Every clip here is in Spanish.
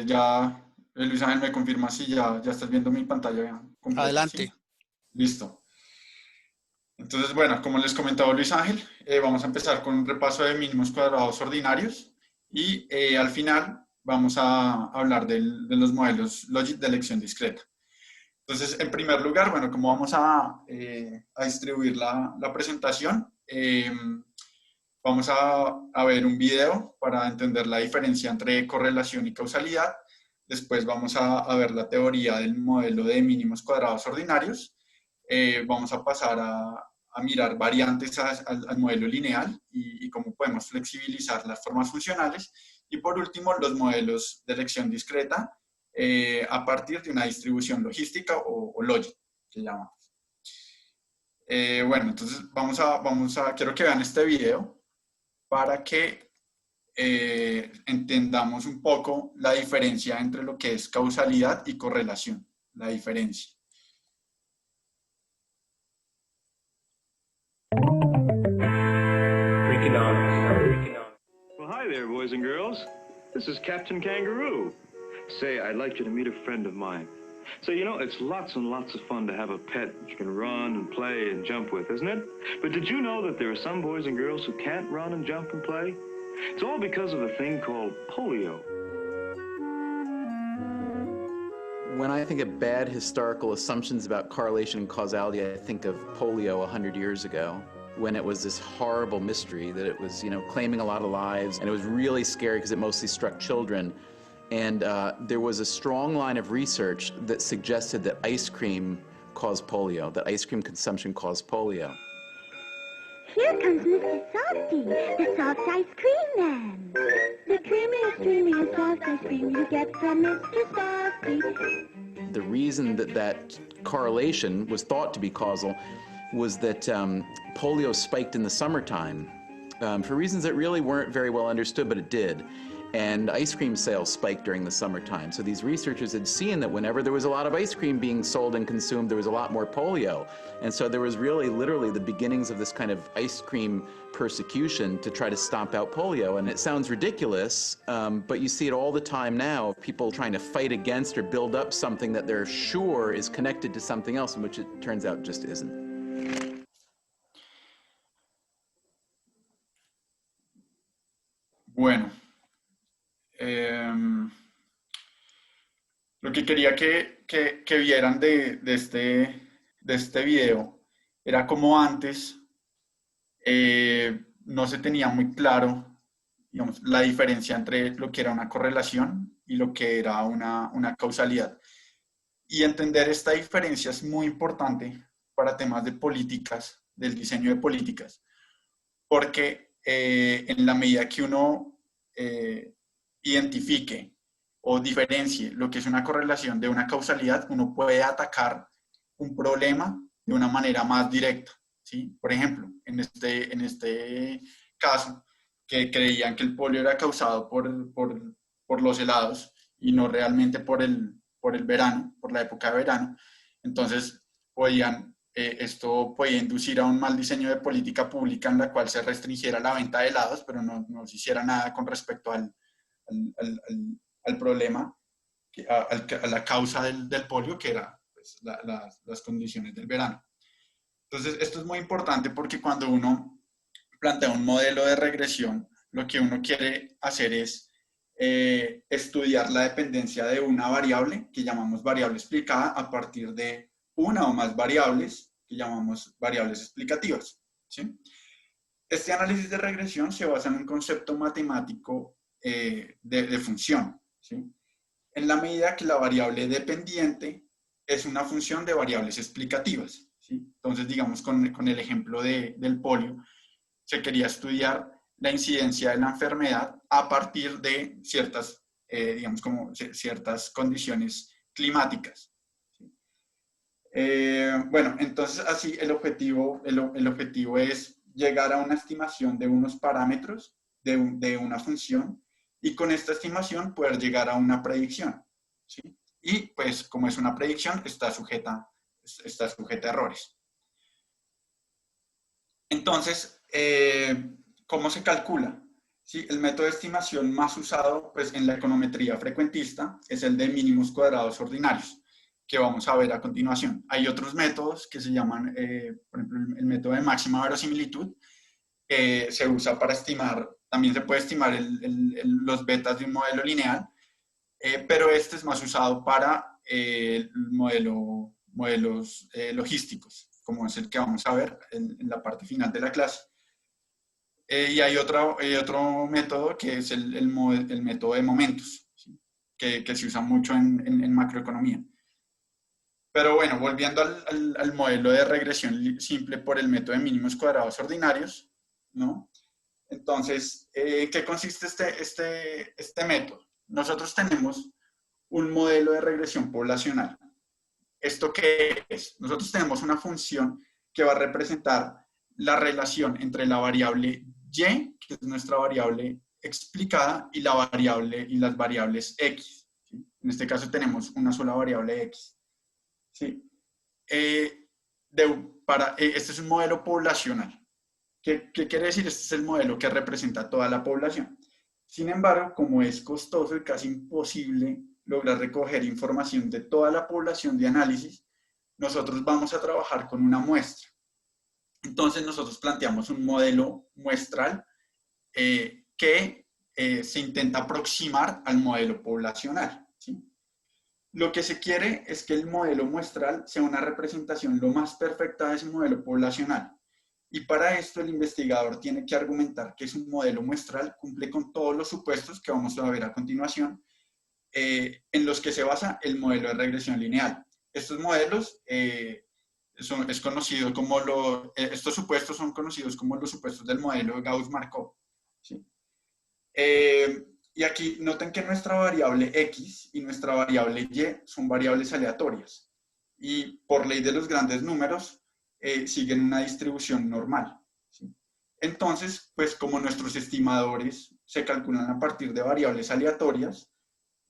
Ya, Luis Ángel, me confirma si ya estás viendo mi pantalla completa, ¿sí? Adelante. Listo. Entonces, bueno, como les comentaba Luis Ángel, vamos a empezar con un repaso de mínimos cuadrados ordinarios y al final vamos a hablar de los modelos Logit de elección discreta. Entonces, en primer lugar, bueno, como vamos a distribuir la presentación, vamos a ver un video para entender la diferencia entre correlación y causalidad. Después vamos a ver la teoría del modelo de mínimos cuadrados ordinarios. Vamos a pasar a mirar variantes al modelo lineal y cómo podemos flexibilizar las formas funcionales. Y por último, los modelos de elección discreta a partir de una distribución logística o logit, que llamamos. Bueno, entonces quiero que vean este video para que entendamos un poco la diferencia entre lo que es causalidad y correlación, la diferencia. Well, hi there, boys and girls. This is Captain Kangaroo. Say, I'd like you to meet a friend of mine. So, you know, it's lots and lots of fun to have a pet that you can run and play and jump with, isn't it? But did you know that there are some boys and girls who can't run and jump and play? It's all because of a thing called polio. When I think of bad historical assumptions about correlation and causality, I think of polio 100 years ago, when it was this horrible mystery that it was, claiming a lot of lives, and it was really scary because it mostly struck children. And there was a strong line of research that suggested that ice cream caused polio, that ice cream consumption caused polio. Here comes Mr. Softy, the soft ice cream man. The creamy and soft ice cream you get from Mr. Softy. The reason that correlation was thought to be causal was that polio spiked in the summertime for reasons that really weren't very well understood, but it did. And ice cream sales spiked during the summertime. So these researchers had seen that whenever there was a lot of ice cream being sold and consumed, there was a lot more polio. And so there was really literally the beginnings of this kind of ice cream persecution to try to stomp out polio. And it sounds ridiculous, but you see it all the time now, people trying to fight against or build up something that they're sure is connected to something else, in which it turns out just isn't. Bueno. Lo que quería que vieran de este video era cómo antes no se tenía muy claro, digamos, la diferencia entre lo que era una correlación y lo que era una causalidad. Y entender esta diferencia es muy importante para temas de políticas, del diseño de políticas, porque en la medida que uno identifique o diferencie lo que es una correlación de una causalidad, uno puede atacar un problema de una manera más directa, ¿sí? Por ejemplo, en este caso, que creían que el polio era causado por los helados y no realmente por el verano, por la época de verano, entonces esto podía inducir a un mal diseño de política pública en la cual se restringiera la venta de helados, pero no se hiciera nada con respecto al problema, a la causa del polio, que era pues, las condiciones del verano. Entonces, esto es muy importante porque cuando uno plantea un modelo de regresión, lo que uno quiere hacer es estudiar la dependencia de una variable, que llamamos variable explicada, a partir de una o más variables, que llamamos variables explicativas, ¿sí? Este análisis de regresión se basa en un concepto matemático de función, ¿sí? En la medida que la variable dependiente es una función de variables explicativas, ¿sí? Entonces, digamos, con el ejemplo del polio, se quería estudiar la incidencia de la enfermedad a partir de ciertas, digamos, como ciertas condiciones climáticas, ¿sí? Bueno, entonces así el objetivo es llegar a una estimación de unos parámetros de una función y con esta estimación poder llegar a una predicción, ¿sí? Y pues como es una predicción, está sujeta a errores. Entonces, ¿cómo se calcula? Sí, el método de estimación más usado pues, en la econometría frecuentista es el de mínimos cuadrados ordinarios, que vamos a ver a continuación. Hay otros métodos que se llaman, por ejemplo, el método de máxima verosimilitud, que se usa para estimar, también se puede estimar los betas de un modelo lineal, pero este es más usado para modelos logísticos, como es el que vamos a ver en la parte final de la clase. Y hay otro método que es el método de momentos, ¿sí? que se usa mucho en macroeconomía. Pero bueno, volviendo al modelo de regresión simple por el método de mínimos cuadrados ordinarios, ¿no? Entonces, ¿qué consiste este método? Nosotros tenemos un modelo de regresión poblacional. ¿Esto qué es? Nosotros tenemos una función que va a representar la relación entre la variable y, que es nuestra variable explicada, y las variables x. ¿Sí? En este caso tenemos una sola variable x. ¿Sí? Este es un modelo poblacional. ¿Qué quiere decir? Este es el modelo que representa toda la población. Sin embargo, como es costoso y casi imposible lograr recoger información de toda la población de análisis, nosotros vamos a trabajar con una muestra. Entonces nosotros planteamos un modelo muestral que se intenta aproximar al modelo poblacional, ¿sí? Lo que se quiere es que el modelo muestral sea una representación lo más perfecta de ese modelo poblacional. Y para esto el investigador tiene que argumentar que es un modelo muestral, cumple con todos los supuestos que vamos a ver a continuación, en los que se basa el modelo de regresión lineal. Estos modelos estos supuestos son conocidos como los supuestos del modelo de Gauss-Markov, ¿sí? Y aquí noten que nuestra variable x y nuestra variable y son variables aleatorias. Y por ley de los grandes números, siguen una distribución normal, ¿sí? Entonces, pues como nuestros estimadores se calculan a partir de variables aleatorias,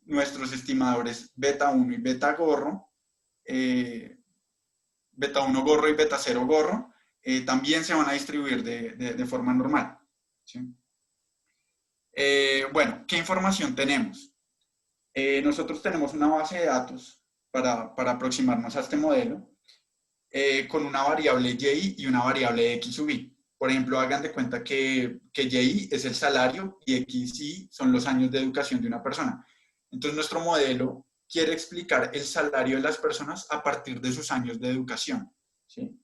nuestros estimadores beta 1 y beta gorro, beta 1 gorro y beta 0 gorro, también se van a distribuir de forma normal, ¿sí? Bueno, ¿qué información tenemos? Nosotros tenemos una base de datos para aproximarnos a este modelo, con una variable y y una variable x sub i. Por ejemplo, hagan de cuenta que y es el salario y xy son los años de educación de una persona. Entonces, nuestro modelo quiere explicar el salario de las personas a partir de sus años de educación, ¿sí?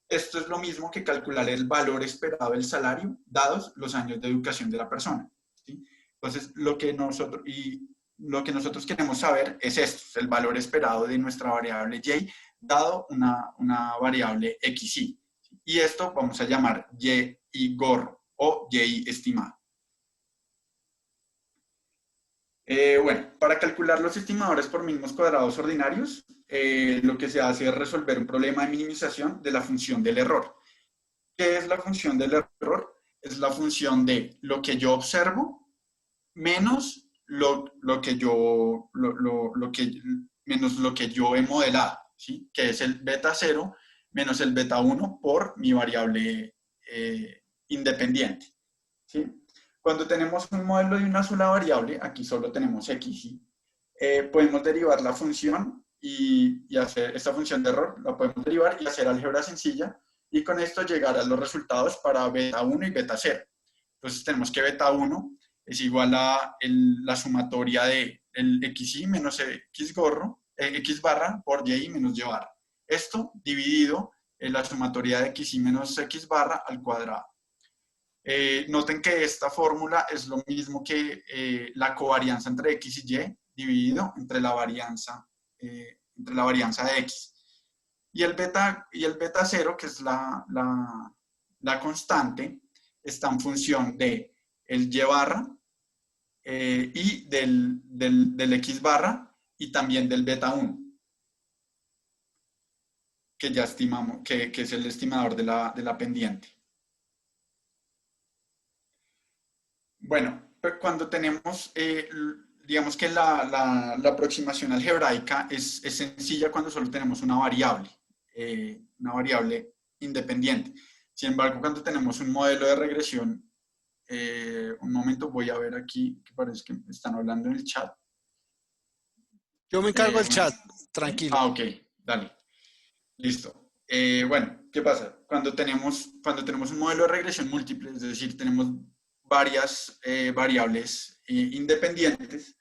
Esto es lo mismo que calcular el valor esperado del salario, dados los años de educación de la persona, ¿sí? Entonces, lo que nosotros queremos saber es esto, el valor esperado de nuestra variable y, dado una variable xy. Y esto vamos a llamar y gorro o y estimado. Bueno, para calcular los estimadores por mínimos cuadrados ordinarios, lo que se hace es resolver un problema de minimización de la función del error. ¿Qué es la función del error? Es la función de lo que yo observo menos lo que yo he modelado, ¿sí? Que es el beta 0 menos el beta 1 por mi variable independiente, ¿sí? Cuando tenemos un modelo de una sola variable, aquí solo tenemos x, y podemos derivar la función y hacer esta función de error, la podemos derivar y hacer álgebra sencilla, y con esto llegar a los resultados para beta 1 y beta 0. Entonces tenemos que beta 1 es igual a la sumatoria de el xy menos x barra por y menos y barra. Esto dividido en la sumatoria de xy menos x barra al cuadrado. Noten que esta fórmula es lo mismo que la covarianza entre x y y dividido entre la varianza de x. Y el beta 0, que es la constante, está en función de el y barra y del x barra y también del beta 1, que ya estimamos, que es el estimador de la pendiente. Bueno, cuando tenemos, digamos que la aproximación algebraica es sencilla cuando solo tenemos una variable independiente. Sin embargo, cuando tenemos un modelo de regresión Un momento, voy a ver aquí, que parece que me están hablando en el chat. Yo me encargo del Bueno, chat, ¿sí? tranquilo. Ah, ok, dale. Listo. Bueno, ¿qué pasa? Cuando tenemos un modelo de regresión múltiple, es decir, tenemos varias variables independientes,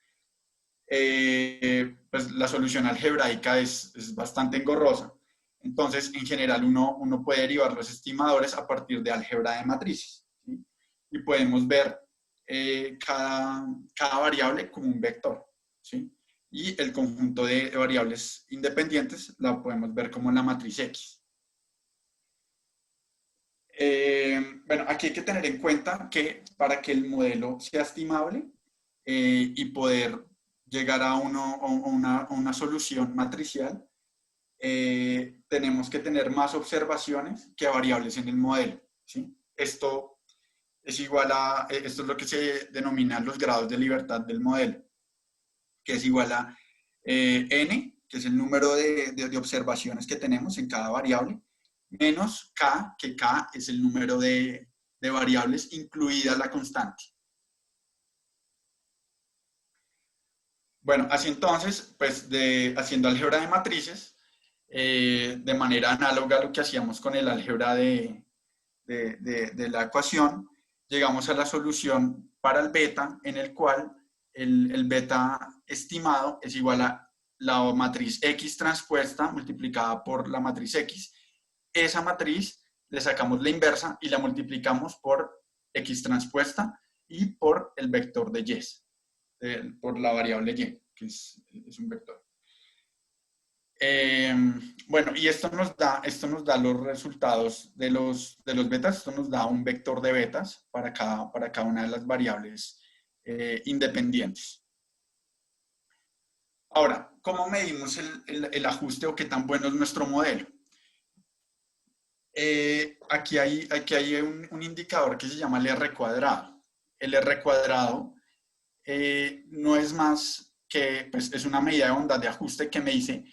pues la solución algebraica es bastante engorrosa. Entonces, en general, uno puede derivar los estimadores a partir de álgebra de matrices, ¿sí? Y podemos ver cada variable como un vector, ¿sí? Y el conjunto de variables independientes la podemos ver como la matriz X. Bueno, aquí hay que tener en cuenta que para que el modelo sea estimable y poder llegar a una solución matricial, tenemos que tener más observaciones que variables en el modelo, ¿sí? Esto es lo que se denomina los grados de libertad del modelo, que es igual a n, que es el número de observaciones que tenemos en cada variable, menos k, que k es el número de variables, incluida la constante. Bueno, así entonces, pues haciendo álgebra de matrices, de manera análoga a lo que hacíamos con el álgebra de la ecuación, llegamos a la solución para el beta, en el cual el beta estimado es igual a la matriz X transpuesta multiplicada por la matriz X. Esa matriz le sacamos la inversa y la multiplicamos por X transpuesta y por el vector de Y, por la variable Y, que es un vector. Bueno, y esto nos da los resultados de los betas. Esto nos da un vector de betas para cada una de las variables independientes. Ahora, ¿cómo medimos el ajuste o qué tan bueno es nuestro modelo? Aquí hay un indicador que se llama el R cuadrado. El R cuadrado no es más que, pues, es una medida de bondad de ajuste que me dice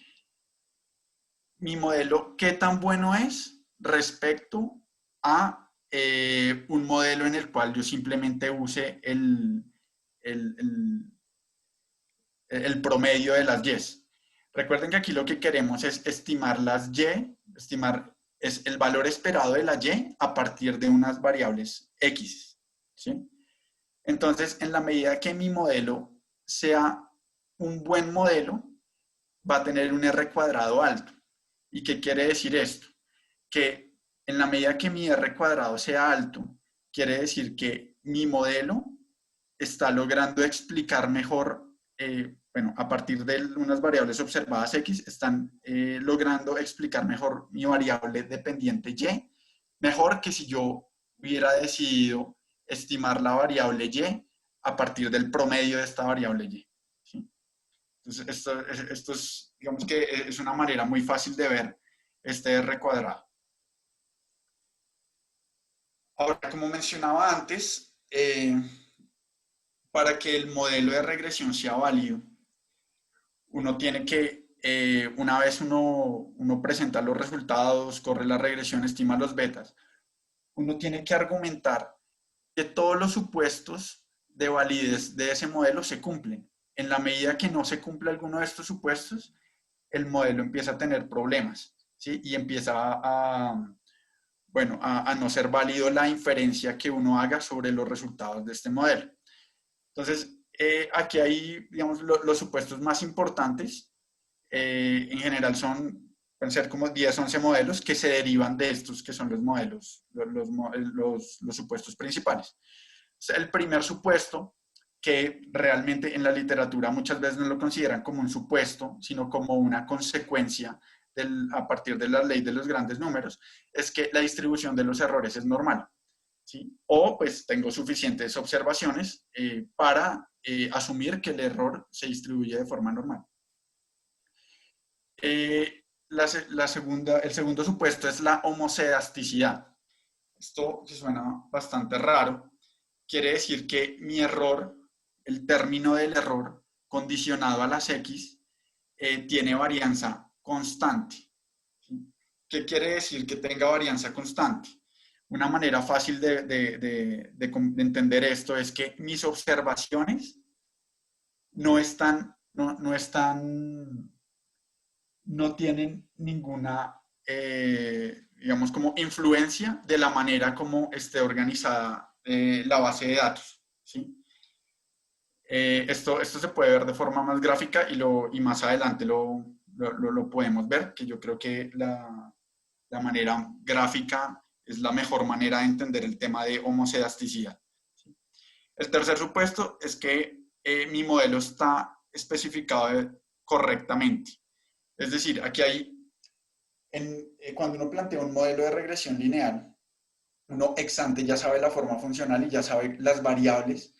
mi modelo, ¿qué tan bueno es respecto a un modelo en el cual yo simplemente use el promedio de las Y? Recuerden que aquí lo que queremos es estimar las Y, es el valor esperado de la Y a partir de unas variables X, ¿sí? Entonces, en la medida que mi modelo sea un buen modelo, va a tener un R cuadrado alto. ¿Y qué quiere decir esto? Que en la medida que mi R cuadrado sea alto, quiere decir que mi modelo está logrando explicar mejor, bueno, a partir de unas variables observadas X, están logrando explicar mejor mi variable dependiente Y, mejor que si yo hubiera decidido estimar la variable Y a partir del promedio de esta variable Y, ¿sí? Entonces, esto es, digamos que es una manera muy fácil de ver este R cuadrado. Ahora, como mencionaba antes, para que el modelo de regresión sea válido, uno tiene que, una vez uno presenta los resultados, corre la regresión, estima los betas, uno tiene que argumentar que todos los supuestos de validez de ese modelo se cumplen. En la medida que no se cumple alguno de estos supuestos, el modelo empieza a tener problemas, ¿sí? Y empieza bueno, a no ser válido la inferencia que uno haga sobre los resultados de este modelo. Entonces, aquí hay, digamos, los supuestos más importantes. En general pueden ser como 10, 11 modelos que se derivan de estos que son los modelos, los supuestos principales. El primer supuesto, que realmente en la literatura muchas veces no lo consideran como un supuesto, sino como una consecuencia a partir de la ley de los grandes números, es que la distribución de los errores es normal, ¿sí? O pues tengo suficientes observaciones para asumir que el error se distribuye de forma normal. El segundo supuesto es la homocedasticidad. Esto que suena bastante raro, quiere decir que mi error, el término del error condicionado a las X, tiene varianza constante. ¿Sí? ¿Qué quiere decir que tenga varianza constante? una manera fácil de entender esto es que mis observaciones no tienen ninguna, digamos, como influencia de la manera como esté organizada la base de datos, ¿sí? Esto se puede ver de forma más gráfica y más adelante lo podemos ver, que yo creo que la manera gráfica es la mejor manera de entender el tema de homocedasticidad, ¿sí? El tercer supuesto es que mi modelo está especificado correctamente. Es decir, aquí cuando uno plantea un modelo de regresión lineal, uno ex ante ya sabe la forma funcional y ya sabe las variables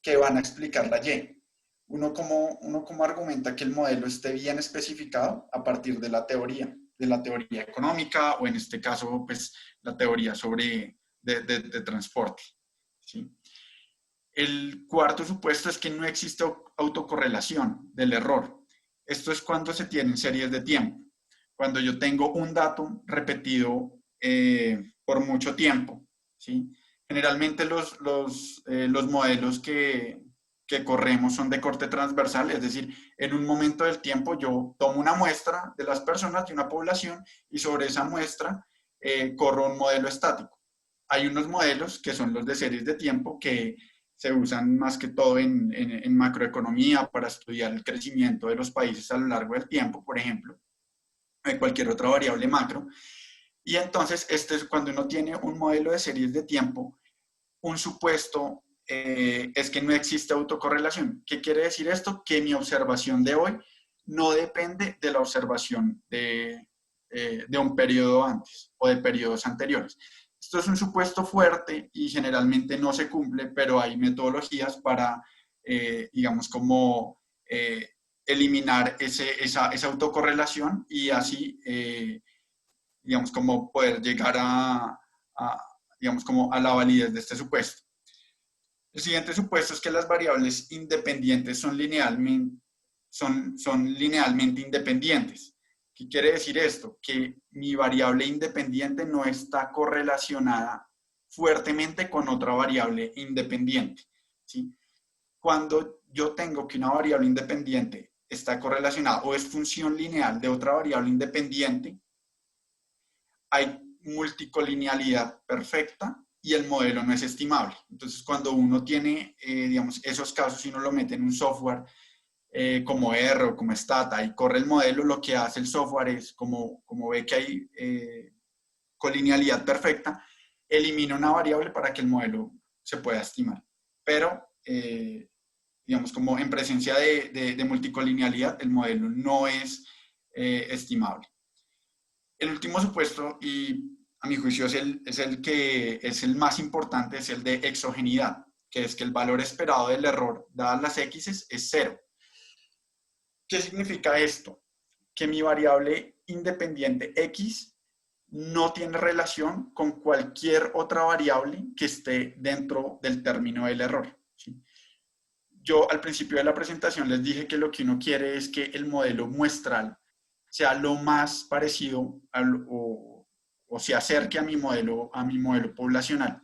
que van a explicar la Y. Uno como argumenta que el modelo esté bien especificado a partir de la teoría económica, o en este caso, pues, la teoría de transporte, ¿sí? El cuarto supuesto es que no existe autocorrelación del error. Esto es cuando se tienen series de tiempo. Cuando yo tengo un dato repetido por mucho tiempo, ¿sí? Generalmente los modelos que corremos son de corte transversal, es decir, en un momento del tiempo yo tomo una muestra de las personas de una población y sobre esa muestra corro un modelo estático. Hay unos modelos que son los de series de tiempo que se usan más que todo en macroeconomía para estudiar el crecimiento de los países a lo largo del tiempo, por ejemplo, cualquier otra variable macro. Y entonces, cuando uno tiene un modelo de series de tiempo, un supuesto es que no existe autocorrelación. ¿Qué quiere decir esto? Que mi observación de hoy no depende de la observación de un periodo antes o de periodos anteriores. Esto es un supuesto fuerte y generalmente no se cumple, pero hay metodologías para, digamos, como eliminar esa autocorrelación y así, digamos, como poder llegar digamos, como a la validez de este supuesto. El siguiente supuesto es que las variables independientes son linealmente independientes. ¿Qué quiere decir esto? Que mi variable independiente no está correlacionada fuertemente con otra variable independiente, ¿sí? Cuando yo tengo que una variable independiente está correlacionada o es función lineal de otra variable independiente, hay multicolinealidad perfecta y el modelo no es estimable. Entonces, cuando uno tiene, digamos, esos casos y uno lo mete en un software como R o como Stata y corre el modelo, lo que hace el software es, como ve que hay colinealidad perfecta, elimina una variable para que el modelo se pueda estimar. Pero, digamos, como en presencia de multicolinealidad, el modelo no es estimable. El último supuesto, y a mi juicio es el que es el más importante, es el de exogeneidad, que es que el valor esperado del error dadas las X es 0. ¿Qué significa esto? Que mi variable independiente X no tiene relación con cualquier otra variable que esté dentro del término del error, ¿sí? Yo al principio de la presentación les dije que lo que uno quiere es que el modelo muestral sea lo más parecido o se acerque a mi modelo poblacional.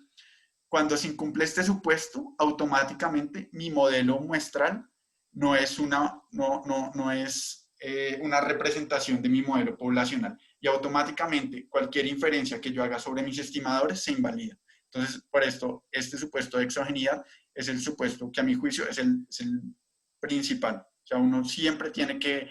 Cuando se incumple este supuesto, automáticamente mi modelo muestral no es una representación de mi modelo poblacional y automáticamente cualquier inferencia que yo haga sobre mis estimadores se invalida. Entonces, por esto, este supuesto de exogeneidad es el supuesto que a mi juicio es el principal. O sea, uno siempre tiene que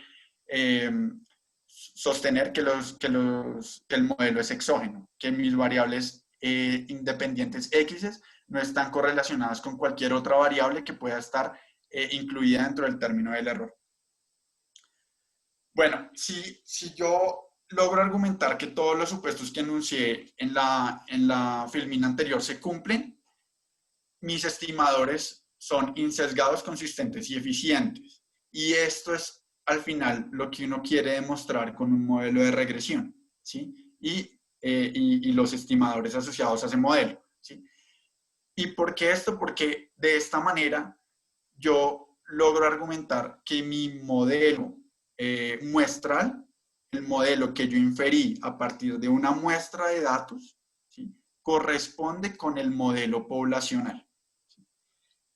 sostener que el modelo es exógeno, que mis variables independientes X no están correlacionadas con cualquier otra variable que pueda estar incluida dentro del término del error. Bueno, si yo logro argumentar que todos los supuestos que enuncié en la filmina anterior se cumplen, mis estimadores son insesgados, consistentes y eficientes. Y esto es al final lo que uno quiere demostrar con un modelo de regresión, ¿sí? Y los estimadores asociados a ese modelo, ¿sí? ¿Y por qué esto? Porque de esta manera yo logro argumentar que mi modelo muestral, el modelo que yo inferí a partir de una muestra de datos, ¿sí? corresponde con el modelo poblacional.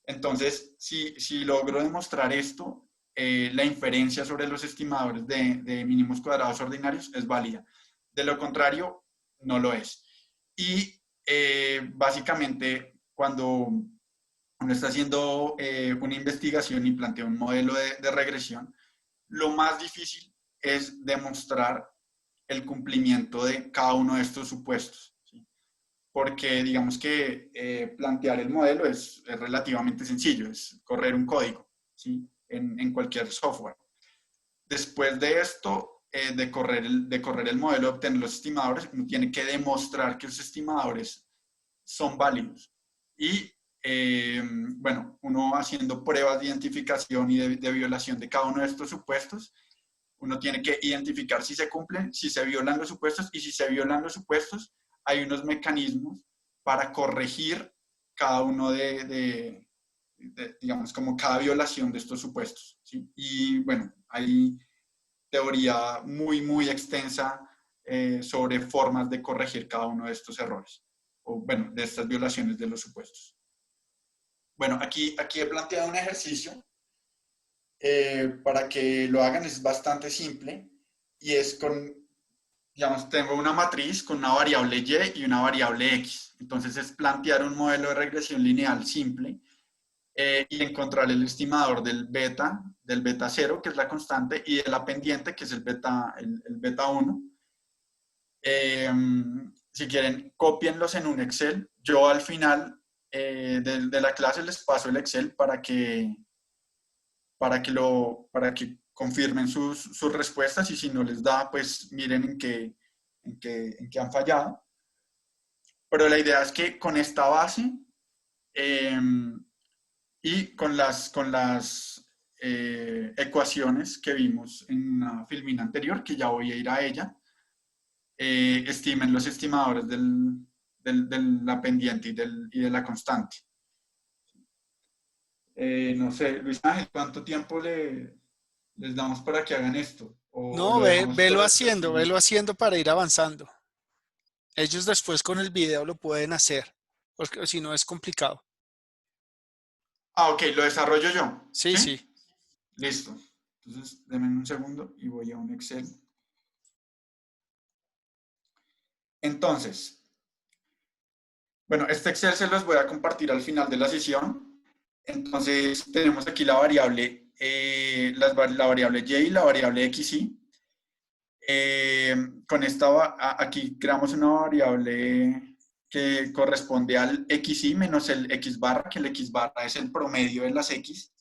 Entonces, si logro demostrar esto, la inferencia sobre los estimadores de mínimos cuadrados ordinarios es válida. De lo contrario, no lo es. Y básicamente, cuando uno está haciendo una investigación y plantea un modelo de regresión, lo más difícil es demostrar el cumplimiento de cada uno de estos supuestos, ¿sí? Porque digamos que plantear el modelo es relativamente sencillo, es correr un código, ¿sí? En cualquier software. Después de esto, de correr el modelo, obtener los estimadores, uno tiene que demostrar que los estimadores son válidos. Y bueno, uno haciendo pruebas de identificación y de violación de cada uno de estos supuestos, uno tiene que identificar si se cumplen, si se violan los supuestos, y si se violan los supuestos, hay unos mecanismos para corregir cada uno digamos, como cada violación de estos supuestos, ¿sí? Y bueno, hay teoría muy extensa sobre formas de corregir cada uno de estos errores, o bueno, de estas violaciones de los supuestos. Bueno, aquí he planteado un ejercicio para que lo hagan, es bastante simple, y es con, digamos, tengo una matriz con una variable y y una variable x. Entonces es plantear un modelo de regresión lineal simple y encontrar el estimador del beta 0, que es la constante, y de la pendiente, que es el beta 1. Si quieren, cópienlos en un Excel. Yo al final de la clase les paso el Excel para que confirmen sus respuestas, y si no les da, pues miren en qué han fallado. Pero la idea es que con esta base y con las ecuaciones que vimos en una filmina anterior, que ya voy a ir a ella, estimen los estimadores de la pendiente y de la constante. No sé, Luis Ángel, ¿cuánto tiempo les damos para que hagan esto? ¿O No, lo dejamos velo para hasta el haciendo, final? velo haciendo para ir avanzando. Ellos después con el video lo pueden hacer, porque si no es complicado. Ah, ok, lo desarrollo yo. Sí, ¿Sí? sí. Listo. Entonces, denme un segundo y voy a un Excel. Entonces, bueno, este Excel se los voy a compartir al final de la sesión. Entonces, tenemos aquí la variable, la variable y y la variable xy. Con esta, aquí creamos una variable que corresponde al xy menos el x barra, que el x barra es el promedio de las x.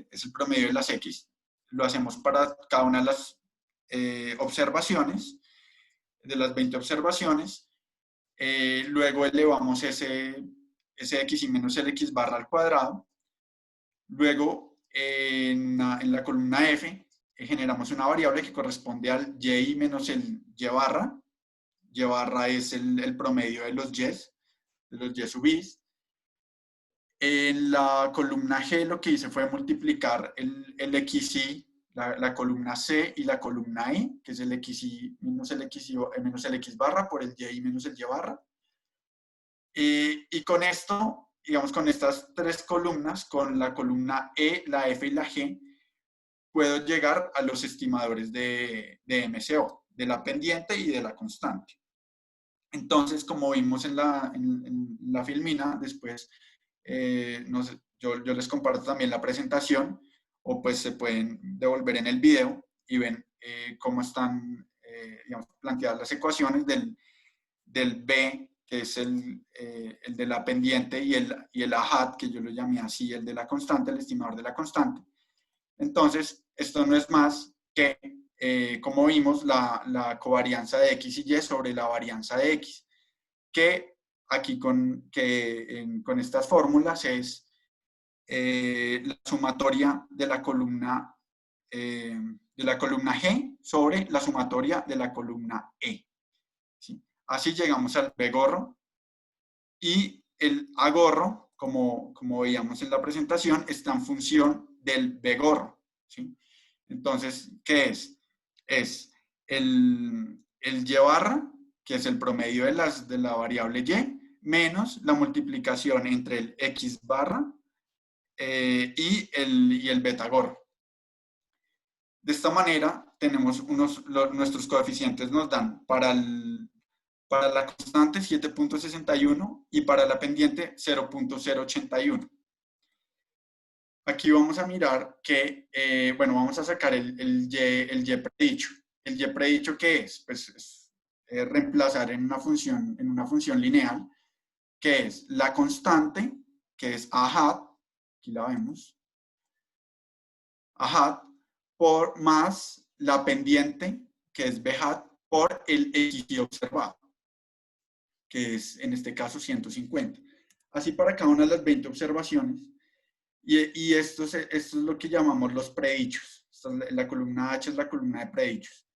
Es el promedio de las x. Lo hacemos para cada una de las observaciones, de las 20 observaciones. Luego elevamos ese xy menos el x barra al cuadrado. Luego, en la columna f, generamos una variable que corresponde al y menos el y barra. Y barra es el promedio de los y sub i. En la columna G lo que hice fue multiplicar el xy, la columna C y la columna E, que es el xy menos el x barra por el y menos el y barra. Y con esto, digamos, con estas tres columnas, con la columna E, la F y la G, puedo llegar a los estimadores de MCO, de la pendiente y de la constante. Entonces, como vimos en la filmina, después, no sé, yo les comparto también la presentación, o pues se pueden devolver en el video y ven cómo están digamos, planteadas las ecuaciones del B, que es el de la pendiente, y el AHAT, que yo lo llamé así, el de la constante, el estimador de la constante. Entonces, esto no es más que, como vimos, la covarianza de x y y sobre la varianza de x, que aquí con estas fórmulas es la sumatoria de la columna G sobre la sumatoria de la columna E. ¿Sí? Así llegamos al B gorro, y el A gorro, como veíamos en la presentación, está en función del B gorro. ¿Sí? Entonces, ¿qué es? Es el Y barra que es el promedio de la variable y, menos la multiplicación entre el x barra y el beta gorro. De esta manera, tenemos nuestros coeficientes nos dan para la constante 7.61 y para la pendiente 0.081. Aquí vamos a mirar que, bueno, vamos a sacar el y predicho. ¿El y predicho qué es? Pues es reemplazar en una función lineal, que es la constante, que es a hat, aquí la vemos, a hat, por más la pendiente, que es b hat, por el x observado, que es en este caso 150. Así para cada una de las 20 observaciones. Y esto es lo que llamamos los predichos. La columna H es la columna de predichos.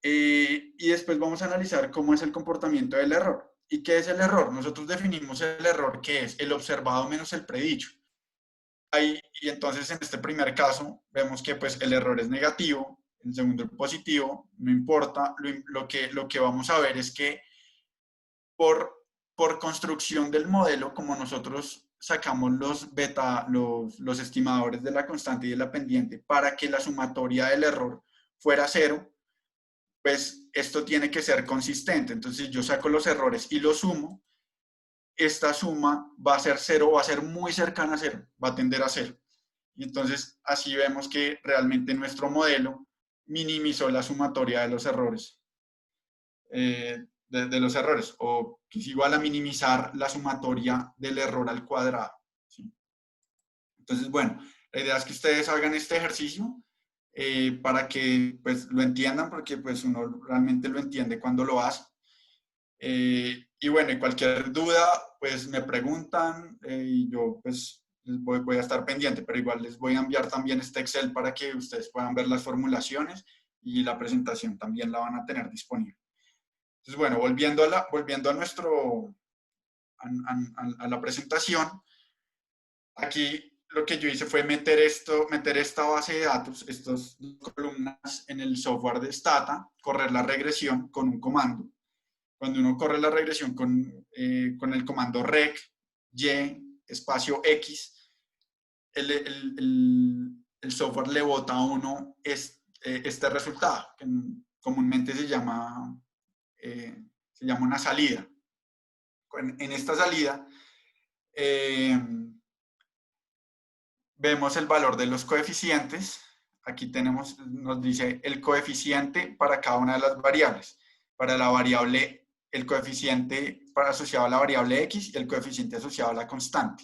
Y después vamos a analizar cómo es el comportamiento del error. ¿Y qué es el error? Nosotros definimos el error que es el observado menos el predicho. Y entonces en este primer caso vemos que pues, el error es negativo, el segundo es positivo, no importa. Lo que vamos a ver es que por construcción del modelo, como nosotros sacamos los estimadores de la constante y de la pendiente para que la sumatoria del error fuera 0, pues esto tiene que ser consistente. Entonces yo saco los errores y los sumo. Esta suma va a ser 0, va a ser muy cercana a 0, va a tender a 0. Y entonces así vemos que realmente nuestro modelo minimizó la sumatoria de los errores. De los errores, o que es igual a minimizar la sumatoria del error al cuadrado. ¿Sí? Entonces, bueno, la idea es que ustedes hagan este ejercicio para que pues, lo entiendan, porque pues, uno realmente lo entiende cuando lo hace. Y bueno, y cualquier duda, pues me preguntan y yo pues voy a estar pendiente, pero igual les voy a enviar también este Excel para que ustedes puedan ver las formulaciones y la presentación también la van a tener disponible. Entonces, bueno, volviendo a la presentación, aquí lo que yo hice fue meter esta base de datos, estas columnas en el software de Stata, correr la regresión con un comando. Cuando uno corre la regresión con el comando rec, y, espacio x, el software le bota a uno este resultado, que comúnmente se llama una salida. En esta salida vemos el valor de los coeficientes. Aquí nos dice el coeficiente para cada una de las variables. Para la variable, el coeficiente asociado a la variable x y el coeficiente asociado a la constante.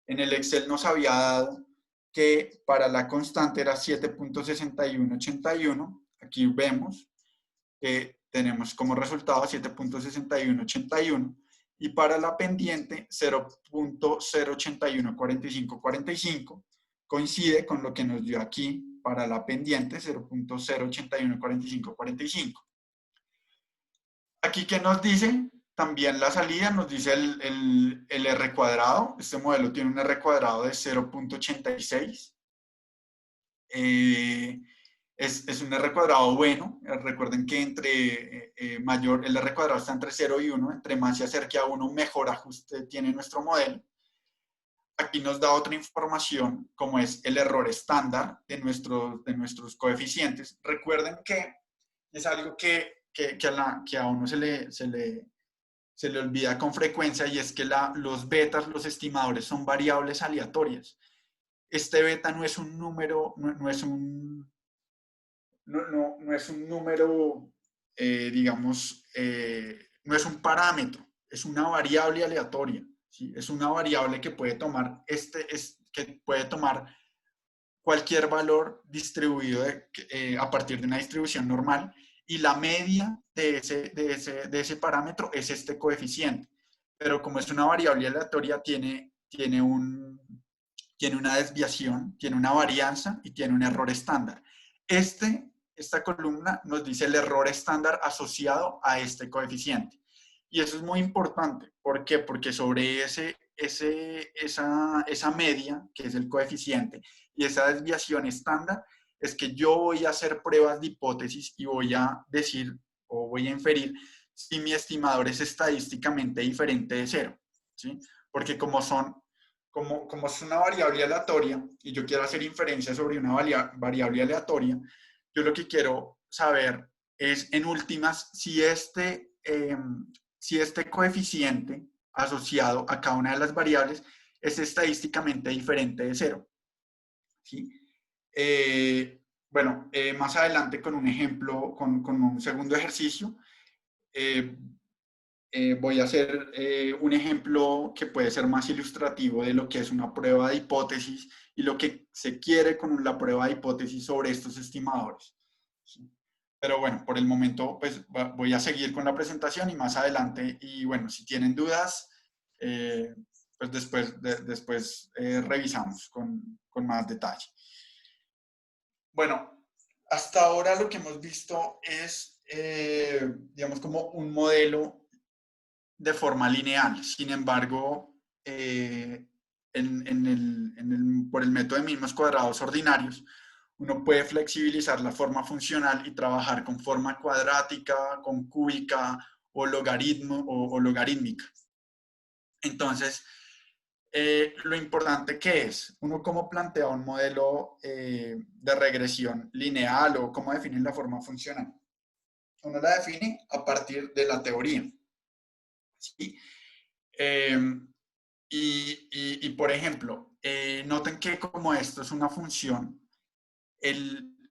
En el Excel nos había dado que para la constante era 7.6181. Aquí vemos que tenemos como resultado 7.6181 y para la pendiente 0.0814545 coincide con lo que nos dio aquí para la pendiente 0.0814545. Aquí, ¿qué nos dice? También la salida nos dice el R cuadrado. Este modelo tiene un R cuadrado de 0.86. Es un R cuadrado bueno. Recuerden que entre el R cuadrado está entre 0 y 1. Entre más se acerque a 1, mejor ajuste tiene nuestro modelo. Aquí nos da otra información, como es el error estándar de nuestros coeficientes. Recuerden que es algo que a uno se le olvida con frecuencia, y es que los betas, los estimadores, son variables aleatorias. Este beta no es un número, no es un número, digamos, no es un parámetro, es una variable aleatoria. ¿Sí? Es una variable que puede tomar, cualquier valor distribuido a partir de una distribución normal, y la media de ese parámetro es este coeficiente. Pero como es una variable aleatoria, tiene una desviación, tiene una varianza y tiene un error estándar. Esta columna nos dice el error estándar asociado a este coeficiente. Y eso es muy importante. ¿Por qué? Porque sobre esa media, que es el coeficiente, y esa desviación estándar, es que yo voy a hacer pruebas de hipótesis y voy a decir o voy a inferir si mi estimador es estadísticamente diferente de 0, ¿sí? Porque como es una variable aleatoria y yo quiero hacer inferencia sobre una variable aleatoria, yo lo que quiero saber es, en últimas, si este coeficiente asociado a cada una de las variables es estadísticamente diferente de 0, ¿sí? Bueno, más adelante con un ejemplo, con un segundo ejercicio, voy a hacer un ejemplo que puede ser más ilustrativo de lo que es una prueba de hipótesis y lo que se quiere con la prueba de hipótesis sobre estos estimadores, ¿sí? Pero bueno, por el momento pues voy a seguir con la presentación y más adelante, y bueno, si tienen dudas, pues después revisamos con más detalle. Bueno, hasta ahora lo que hemos visto es, digamos, como un modelo de forma lineal. Sin embargo, por el método de mínimos cuadrados ordinarios, uno puede flexibilizar la forma funcional y trabajar con forma cuadrática, con cúbica o logarítmica. Entonces, lo importante que es, uno cómo plantea un modelo de regresión lineal o cómo definir la forma funcional. Uno la define a partir de la teoría, ¿sí? Por ejemplo, noten que como esto es una función,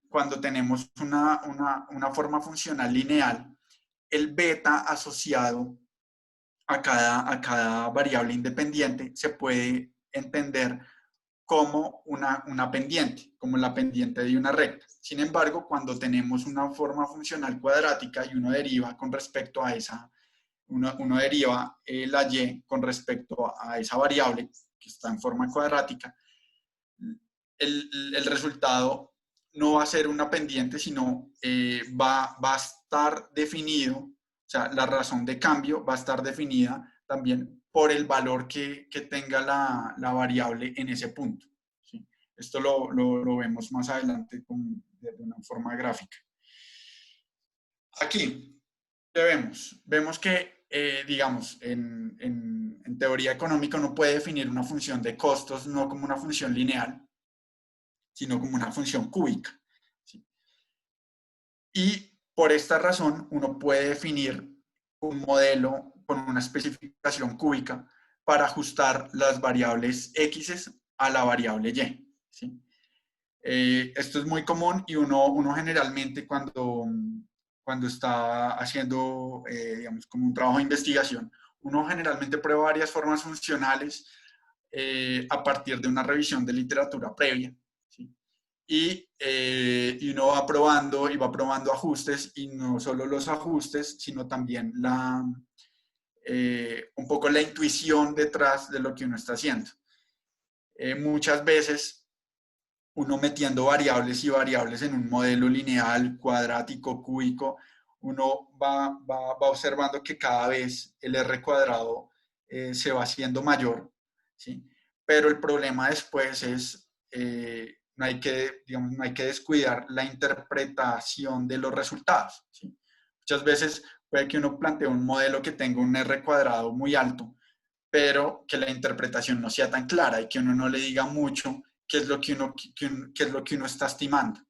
cuando tenemos una forma funcional lineal, el beta asociado a cada variable independiente se puede entender como una pendiente, como la pendiente de una recta. Sin embargo, cuando tenemos una forma funcional cuadrática y uno deriva con respecto a esa, uno deriva la y con respecto a esa variable que está en forma cuadrática, el resultado no va a ser una pendiente, sino va a estar definido, o sea, la razón de cambio va a estar definida también por el valor que tenga la variable en ese punto, ¿sí? Esto lo vemos más adelante de una forma gráfica. Aquí, ¿qué vemos? Vemos que, digamos, en teoría económica uno puede definir una función de costos no como una función lineal, sino como una función cúbica, ¿sí? Y por esta razón uno puede definir un modelo con una especificación cúbica para ajustar las variables x a la variable y, ¿sí? Esto es muy común y uno generalmente cuando está haciendo, digamos, como un trabajo de investigación, uno generalmente prueba varias formas funcionales a partir de una revisión de literatura previa, ¿sí? Y uno va probando ajustes, y no solo los ajustes, sino también un poco la intuición detrás de lo que uno está haciendo. Muchas veces uno metiendo variables y variables en un modelo lineal, cuadrático, cúbico, uno va observando que cada vez el R cuadrado se va haciendo mayor, ¿sí? Pero el problema después es, no hay que descuidar la interpretación de los resultados, ¿sí? Muchas veces puede que uno plantee un modelo que tenga un R cuadrado muy alto, pero que la interpretación no sea tan clara y que uno no le diga mucho qué es lo que uno está estimando.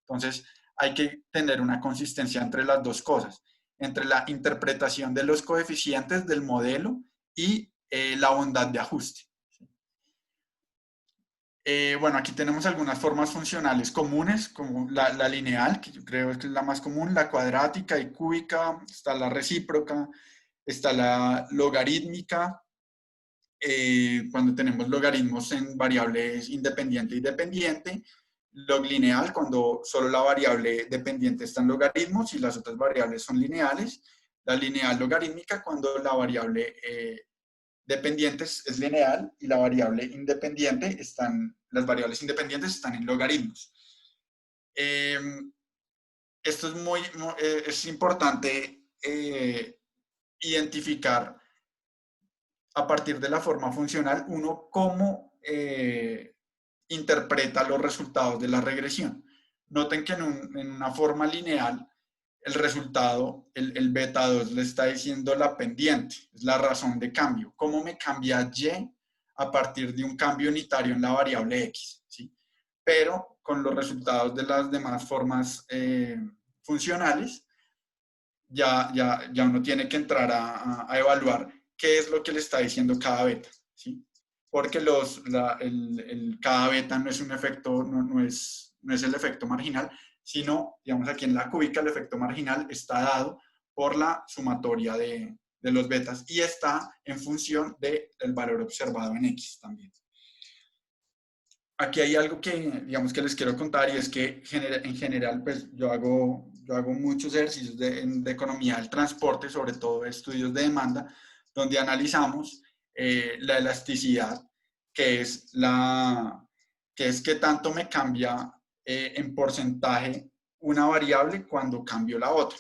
Entonces, hay que tener una consistencia entre las dos cosas, entre la interpretación de los coeficientes del modelo y la bondad de ajuste. Bueno, aquí tenemos algunas formas funcionales comunes, como la lineal, que yo creo que es la más común, la cuadrática y cúbica, está la recíproca, está la logarítmica, cuando tenemos logaritmos en variables independiente y dependiente, log lineal cuando solo la variable dependiente está en logaritmos y las otras variables son lineales, la lineal logarítmica cuando la variable dependiente es lineal y la variable independiente las variables independientes están en logaritmos. Esto es importante identificar a partir de la forma funcional, uno cómo interpreta los resultados de la regresión. Noten que en una forma lineal, el resultado, el beta 2 le está diciendo la pendiente, es la razón de cambio. ¿Cómo me cambia Y a partir de un cambio unitario en la variable X? ¿Sí? Pero con los resultados de las demás formas funcionales, ya uno tiene que entrar a evaluar qué es lo que le está diciendo cada beta, ¿sí? Porque cada beta no es un efecto, no es el efecto marginal, sino, digamos aquí en la cúbica, el efecto marginal está dado por la sumatoria de los betas y está en función del valor observado en X también. Aquí hay algo que, digamos, que les quiero contar, y es que en general, pues yo hago muchos ejercicios de economía del transporte, sobre todo estudios de demanda, donde analizamos la elasticidad, que es qué tanto me cambia en porcentaje una variable cuando cambio la otra,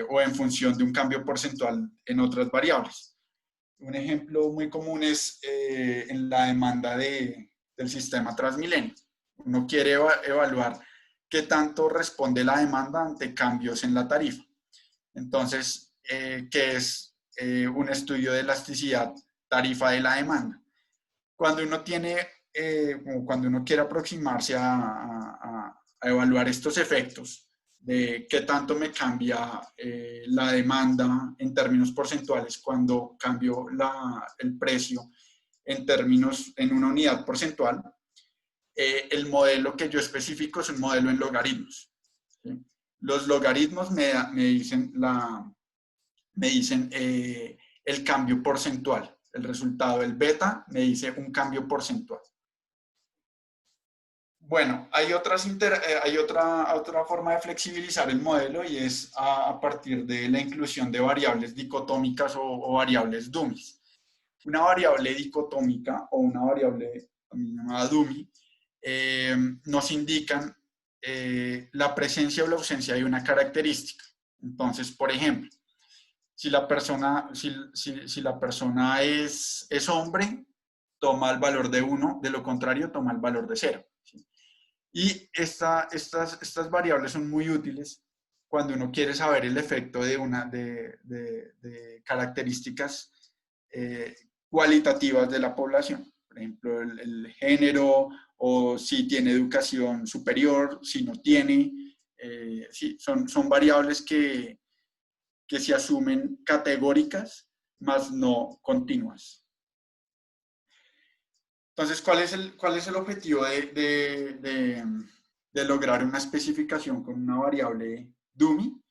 o en función de un cambio porcentual en otras variables. Un ejemplo muy común es en la demanda del sistema Transmilenio. Uno quiere evaluar qué tanto responde la demanda ante cambios en la tarifa. Entonces, ¿qué es un estudio de elasticidad tarifa de la demanda? Cuando uno cuando uno quiere aproximarse a evaluar estos efectos de qué tanto me cambia la demanda en términos porcentuales cuando cambio el precio en una unidad porcentual, el modelo que yo especifico es un modelo en logaritmos, ¿sí? Los logaritmos me dicen el cambio porcentual. El resultado del beta me dice un cambio porcentual. Bueno, hay otra forma de flexibilizar el modelo, y es a partir de la inclusión de variables dicotómicas o variables dummies. Una variable dicotómica o una variable también llamada dummy nos indican la presencia o la ausencia de una característica. Entonces, por ejemplo, si la persona es hombre, toma el valor de 1, de lo contrario, toma el valor de 0. ¿Sí? Y estas variables son muy útiles cuando uno quiere saber el efecto de características cualitativas de la población. Por ejemplo, el género, o si tiene educación superior, si no tiene. Sí, son variables que se asumen categóricas, más no continuas. Entonces, ¿cuál es el objetivo de lograr una especificación con una variable dummy?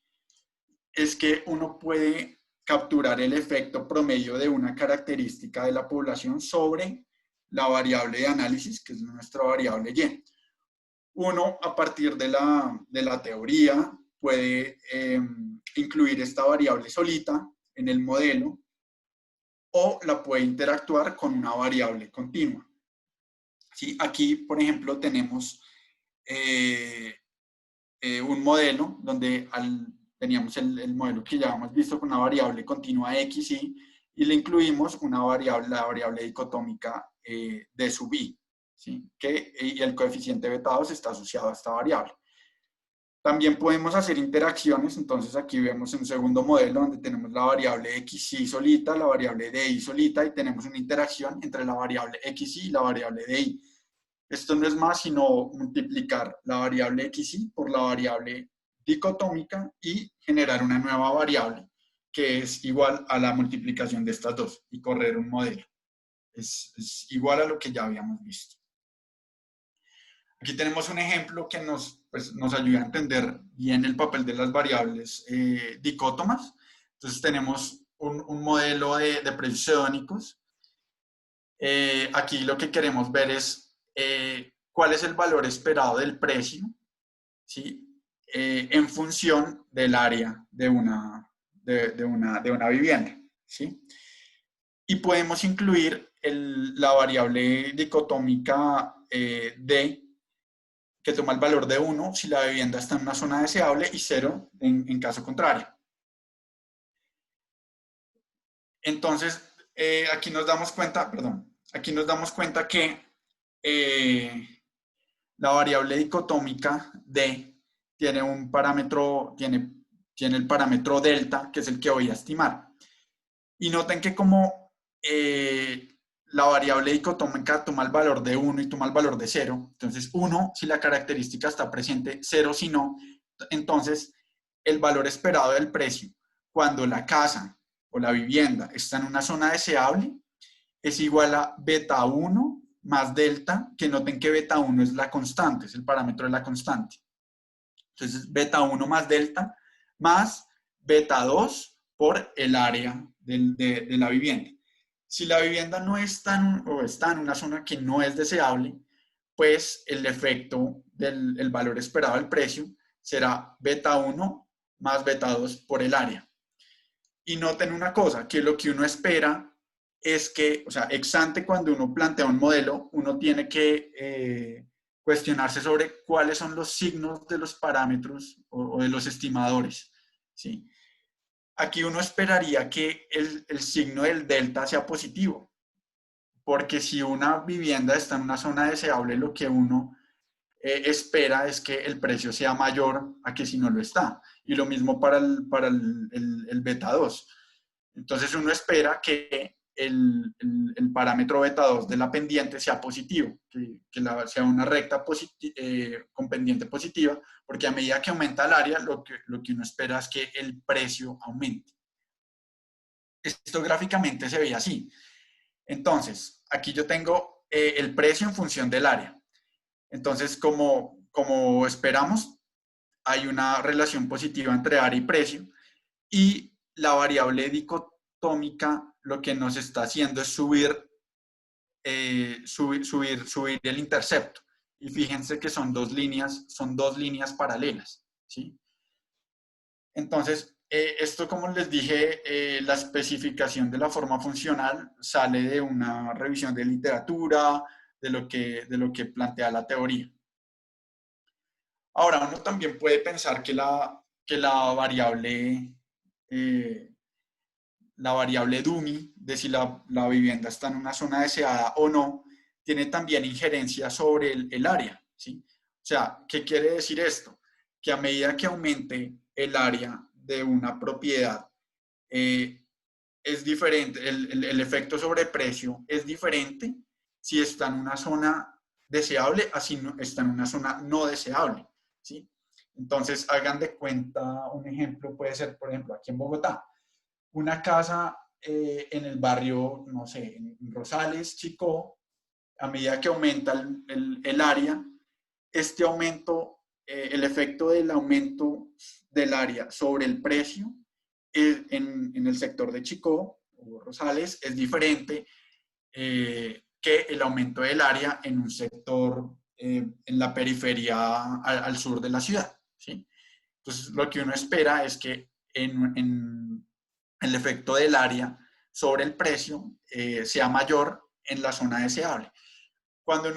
Es que uno puede capturar el efecto promedio de una característica de la población sobre la variable de análisis, que es nuestra variable Y. Uno, a partir de la teoría, puede incluir esta variable solita en el modelo, o la puede interactuar con una variable continua. ¿Sí? Aquí, por ejemplo, tenemos un modelo donde teníamos el modelo que ya hemos visto con una variable continua X, y le incluimos la variable dicotómica D sub I, ¿sí? Y el coeficiente beta 2 está asociado a esta variable. También podemos hacer interacciones. Entonces aquí vemos un segundo modelo donde tenemos la variable XY solita, la variable DI solita, y tenemos una interacción entre la variable XY y la variable DI. Esto no es más sino multiplicar la variable XY por la variable dicotómica y generar una nueva variable que es igual a la multiplicación de estas dos, y correr un modelo. Es igual a lo que ya habíamos visto. Aquí tenemos un ejemplo que nos ayuda a entender bien el papel de las variables dicótomas. Entonces tenemos un modelo de precios hedónicos. Aquí lo que queremos ver es cuál es el valor esperado del precio, ¿sí? En función del área de una vivienda, ¿sí? Y podemos incluir la variable dicotómica D, que toma el valor de 1 si la vivienda está en una zona deseable, y 0 en caso contrario. Entonces, aquí nos damos cuenta que la variable dicotómica D tiene un parámetro, tiene el parámetro delta, que es el que voy a estimar. Y noten que como la variable dicotómica toma el valor de 1 y toma el valor de 0, entonces 1 si la característica está presente, 0 si no, entonces el valor esperado del precio cuando la casa o la vivienda está en una zona deseable es igual a beta 1 más delta, que noten que beta 1 es la constante, es el parámetro de la constante. Entonces, beta 1 más delta más beta 2 por el área de la vivienda. Si la vivienda no está está en una zona que no es deseable, pues el efecto del valor esperado del precio será beta 1 más beta 2 por el área. Y noten una cosa, que lo que uno espera es que, o sea, ex ante cuando uno plantea un modelo, uno tiene que cuestionarse sobre cuáles son los signos de los parámetros o de los estimadores, ¿sí? Aquí uno esperaría que el signo del delta sea positivo, porque si una vivienda está en una zona deseable, lo que uno espera es que el precio sea mayor a que si no lo está. Y lo mismo para el beta 2. Entonces uno espera que el parámetro beta 2 de la pendiente sea positivo, que sea una recta con pendiente positiva, porque a medida que aumenta el área, lo que uno espera es que el precio aumente. Esto gráficamente se ve así. Entonces, aquí yo tengo el precio en función del área. Entonces, como esperamos, hay una relación positiva entre área y precio, y la variable dicotómica lo que nos está haciendo es subir el intercepto. Y fíjense que son dos líneas paralelas, ¿sí? Entonces, esto, como les dije, la especificación de la forma funcional sale de una revisión de literatura, de lo que plantea la teoría. Ahora, uno también puede pensar que la variable Dummy, de si la vivienda está en una zona deseada o no, tiene también injerencia sobre el área, ¿sí? O sea, ¿qué quiere decir esto? Que a medida que aumente el área de una propiedad, es diferente, el efecto sobre precio es diferente si está en una zona deseable a si está en una zona no deseable, ¿sí? Entonces, hagan de cuenta, un ejemplo puede ser, por ejemplo, aquí en Bogotá, una casa en el barrio, no sé, en Rosales, Chicó, a medida que aumenta el área, este aumento, el efecto del aumento del área sobre el precio en el sector de Chicó o Rosales es diferente que el aumento del área en un sector en la periferia al sur de la ciudad, ¿sí? Entonces, lo que uno espera es que en el efecto del área sobre el precio sea mayor en la zona deseable. Cuando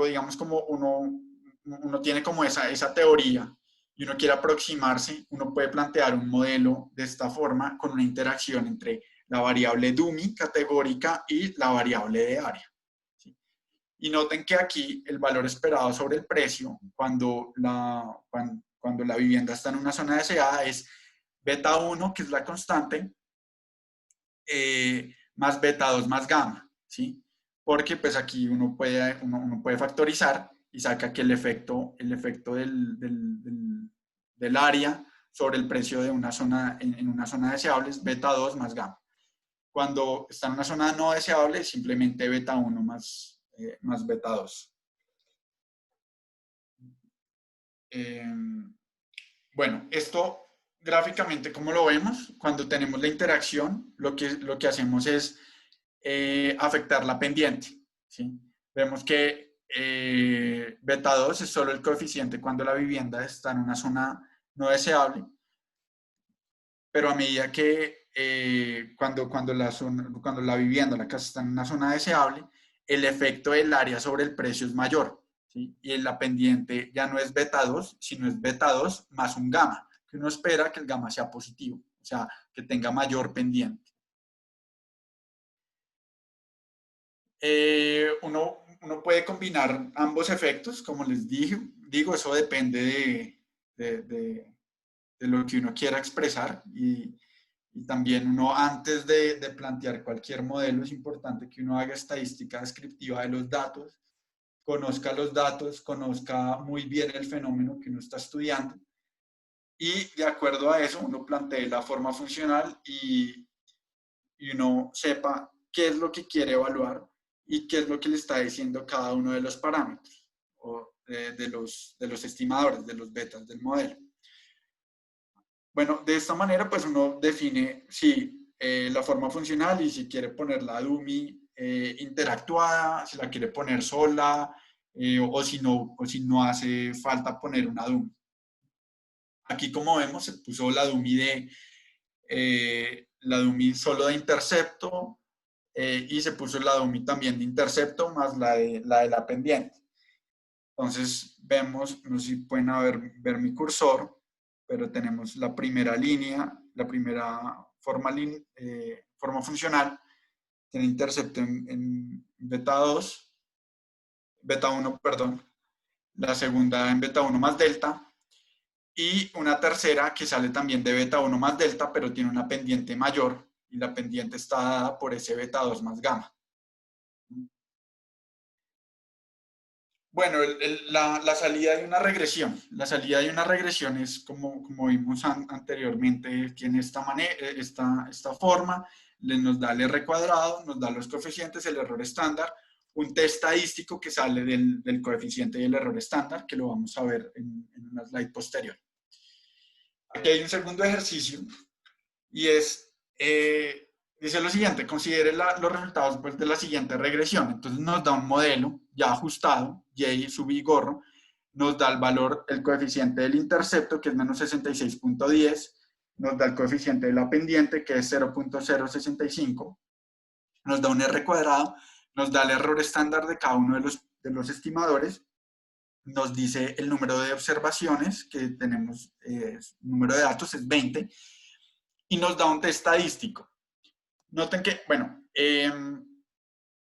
digamos como uno tiene como esa teoría y uno quiere aproximarse, uno puede plantear un modelo de esta forma con una interacción entre la variable Dummy categórica y la variable de área, ¿sí? Y noten que aquí el valor esperado sobre el precio cuando la vivienda está en una zona deseada es beta 1, que es la constante, más beta 2 más gamma, ¿sí? Porque pues aquí uno puede factorizar y saca que el efecto del área sobre el precio de una zona en una zona deseable es beta 2 más gamma. Cuando está en una zona no deseable, simplemente beta 1 más beta 2. Bueno, esto gráficamente, ¿cómo lo vemos? Cuando tenemos la interacción, lo que hacemos es afectar la pendiente, ¿sí? Vemos que beta 2 es solo el coeficiente cuando la vivienda está en una zona no deseable, pero a medida que cuando la vivienda, la casa está en una zona deseable, el efecto del área sobre el precio es mayor, ¿sí? Y en la pendiente ya no es beta 2, sino es beta 2 más un gamma, que uno espera que el gamma sea positivo, o sea, que tenga mayor pendiente. Uno puede combinar ambos efectos, como les digo, eso depende de lo que uno quiera expresar y también uno antes de plantear cualquier modelo es importante que uno haga estadística descriptiva de los datos, conozca muy bien el fenómeno que uno está estudiando y de acuerdo a eso uno plantee la forma funcional y uno sepa qué es lo que quiere evaluar y qué es lo que le está diciendo cada uno de los parámetros o de los estimadores, de los betas del modelo. Bueno, de esta manera pues uno define la forma funcional y si quiere poner la dummy interactuada, si la quiere poner sola o si no hace falta poner una dummy. Aquí como vemos se puso la dummy solo de intercepto y se puso la dummy también de intercepto más la de la pendiente. Entonces vemos, no sé si pueden ver mi cursor, pero tenemos la primera línea, la primera forma funcional, tiene intercepto en beta 2, beta 1, perdón, la segunda en beta 1 más delta, y una tercera que sale también de beta 1 más delta, pero tiene una pendiente mayor, y la pendiente está dada por ese beta 2 más gamma. Bueno, la salida de una regresión. La salida de una regresión es como vimos anteriormente, tiene esta forma, nos da el R cuadrado, nos da los coeficientes, el error estándar, un test estadístico que sale del coeficiente y el error estándar, que lo vamos a ver en una slide posterior. Aquí hay un segundo ejercicio y dice lo siguiente, considere los resultados pues, de la siguiente regresión. Entonces nos da un modelo ya ajustado, Y sub I gorro, nos da el valor, el coeficiente del intercepto, que es menos 66.10, nos da el coeficiente de la pendiente, que es 0.065, nos da un R cuadrado, nos da el error estándar de cada uno de los estimadores, nos dice el número de observaciones que tenemos, número de datos es 20, y nos da un test estadístico. Noten que, bueno,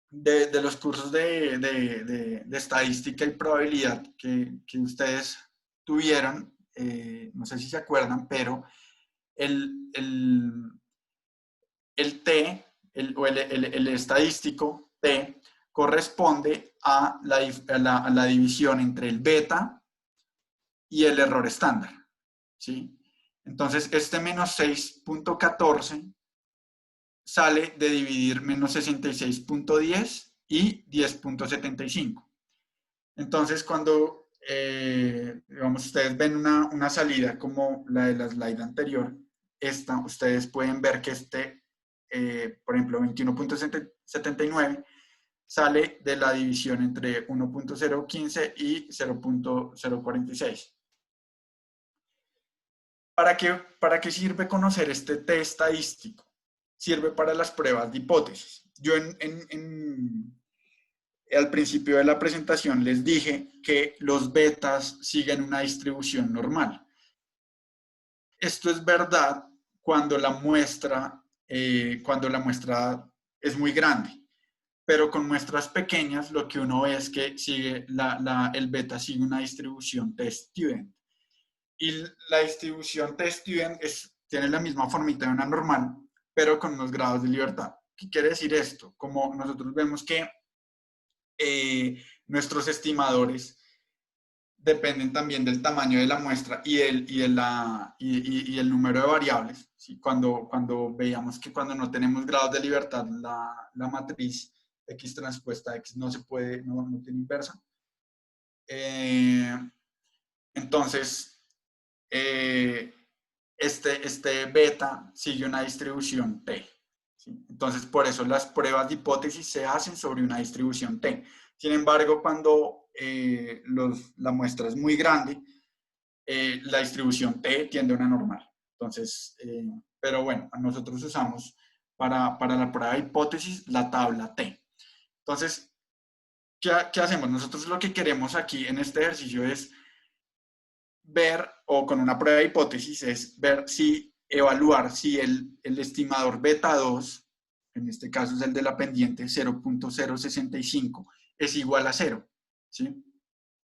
de los cursos de estadística y probabilidad que ustedes tuvieron, no sé si se acuerdan, pero el T, el estadístico T, corresponde a la división entre el beta y el error estándar, ¿sí? Entonces, este menos 6.14 sale de dividir menos 66.10 y 10.75. Entonces, cuando, digamos, ustedes ven una salida como la de la slide anterior, ustedes pueden ver que por ejemplo, 21.79 sale de la división entre 1.015 y 0.046. ¿Para qué sirve conocer este test estadístico? Sirve para las pruebas de hipótesis. Yo al principio de la presentación les dije que los betas siguen una distribución normal. Esto es verdad cuando la muestra es muy grande, pero con muestras pequeñas lo que uno ve es que el beta sigue una distribución test-student. Y la distribución test-student tiene la misma formita de una normal, pero con unos grados de libertad. ¿Qué quiere decir esto? Como nosotros vemos que nuestros estimadores dependen también del tamaño de la muestra y el número de variables. ¿Sí? Cuando veíamos que cuando no tenemos grados de libertad, la matriz X transpuesta a X no tiene inversa. Entonces, este beta sigue una distribución T. ¿Sí? Entonces, por eso las pruebas de hipótesis se hacen sobre una distribución T. Sin embargo, cuando la muestra es muy grande, la distribución T tiende a una normal. Entonces, pero bueno, nosotros usamos para la prueba de hipótesis la tabla T. Entonces, ¿qué hacemos? Nosotros lo que queremos aquí en este ejercicio es ver, o con una prueba de hipótesis, es ver evaluar si el estimador beta 2, en este caso es el de la pendiente 0.065, es igual a 0, ¿sí?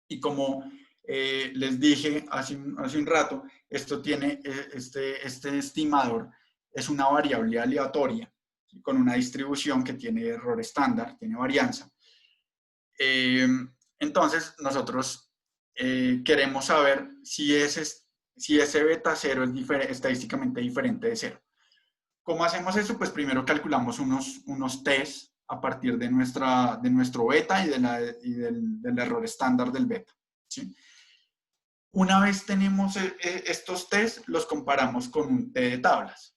Y como les dije hace un rato, esto tiene, este estimador es una variable aleatoria, ¿sí? Con una distribución que tiene error estándar, tiene varianza. Entonces, nosotros queremos saber si ese beta 0 es estadísticamente diferente de 0. ¿Cómo hacemos eso? Pues primero calculamos unos test a partir de nuestro beta y del error estándar del beta, ¿sí? Una vez tenemos estos test, los comparamos con un T de tablas.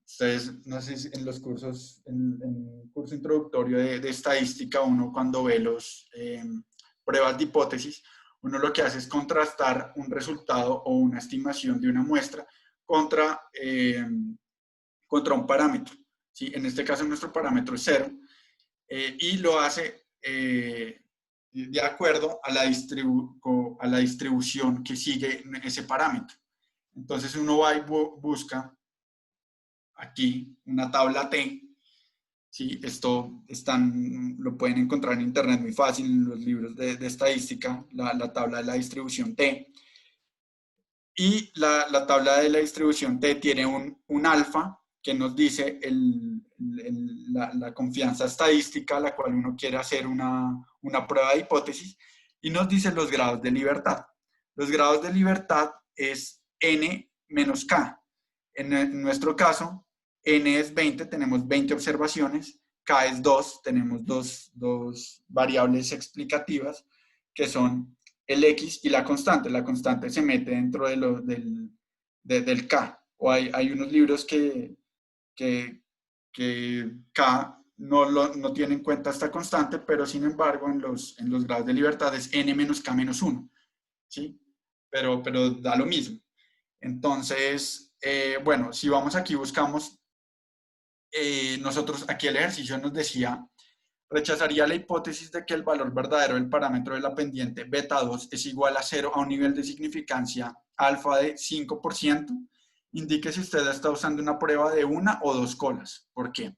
Ustedes, no sé si en los cursos, en el curso introductorio de estadística, uno cuando ve pruebas de hipótesis, uno lo que hace es contrastar un resultado o una estimación de una muestra contra un parámetro, ¿sí? En este caso nuestro parámetro es 0, y lo hace de acuerdo a la distribución que sigue ese parámetro. Entonces uno va y busca aquí una tabla T, ¿sí? Esto lo pueden encontrar en internet muy fácil, en los libros de estadística, la tabla de la distribución T. Y la tabla de la distribución T tiene un alfa que nos dice la confianza estadística a la cual uno quiere hacer una prueba de hipótesis, y nos dice los grados de libertad. Los grados de libertad es n menos k. En nuestro caso, n es 20, tenemos 20 observaciones, k es 2, tenemos dos variables explicativas que son el x y la constante. La constante se mete dentro del k. O hay unos libros que k no tiene en cuenta esta constante, pero sin embargo en los grados de libertad es n menos k menos 1, ¿sí? Pero da lo mismo. Entonces, bueno, si vamos aquí, buscamos, nosotros aquí el ejercicio nos decía, rechazaría la hipótesis de que el valor verdadero del parámetro de la pendiente beta 2 es igual a 0 a un nivel de significancia alfa de 5%. Indique si usted está usando una prueba de 1 o 2 colas. ¿Por qué?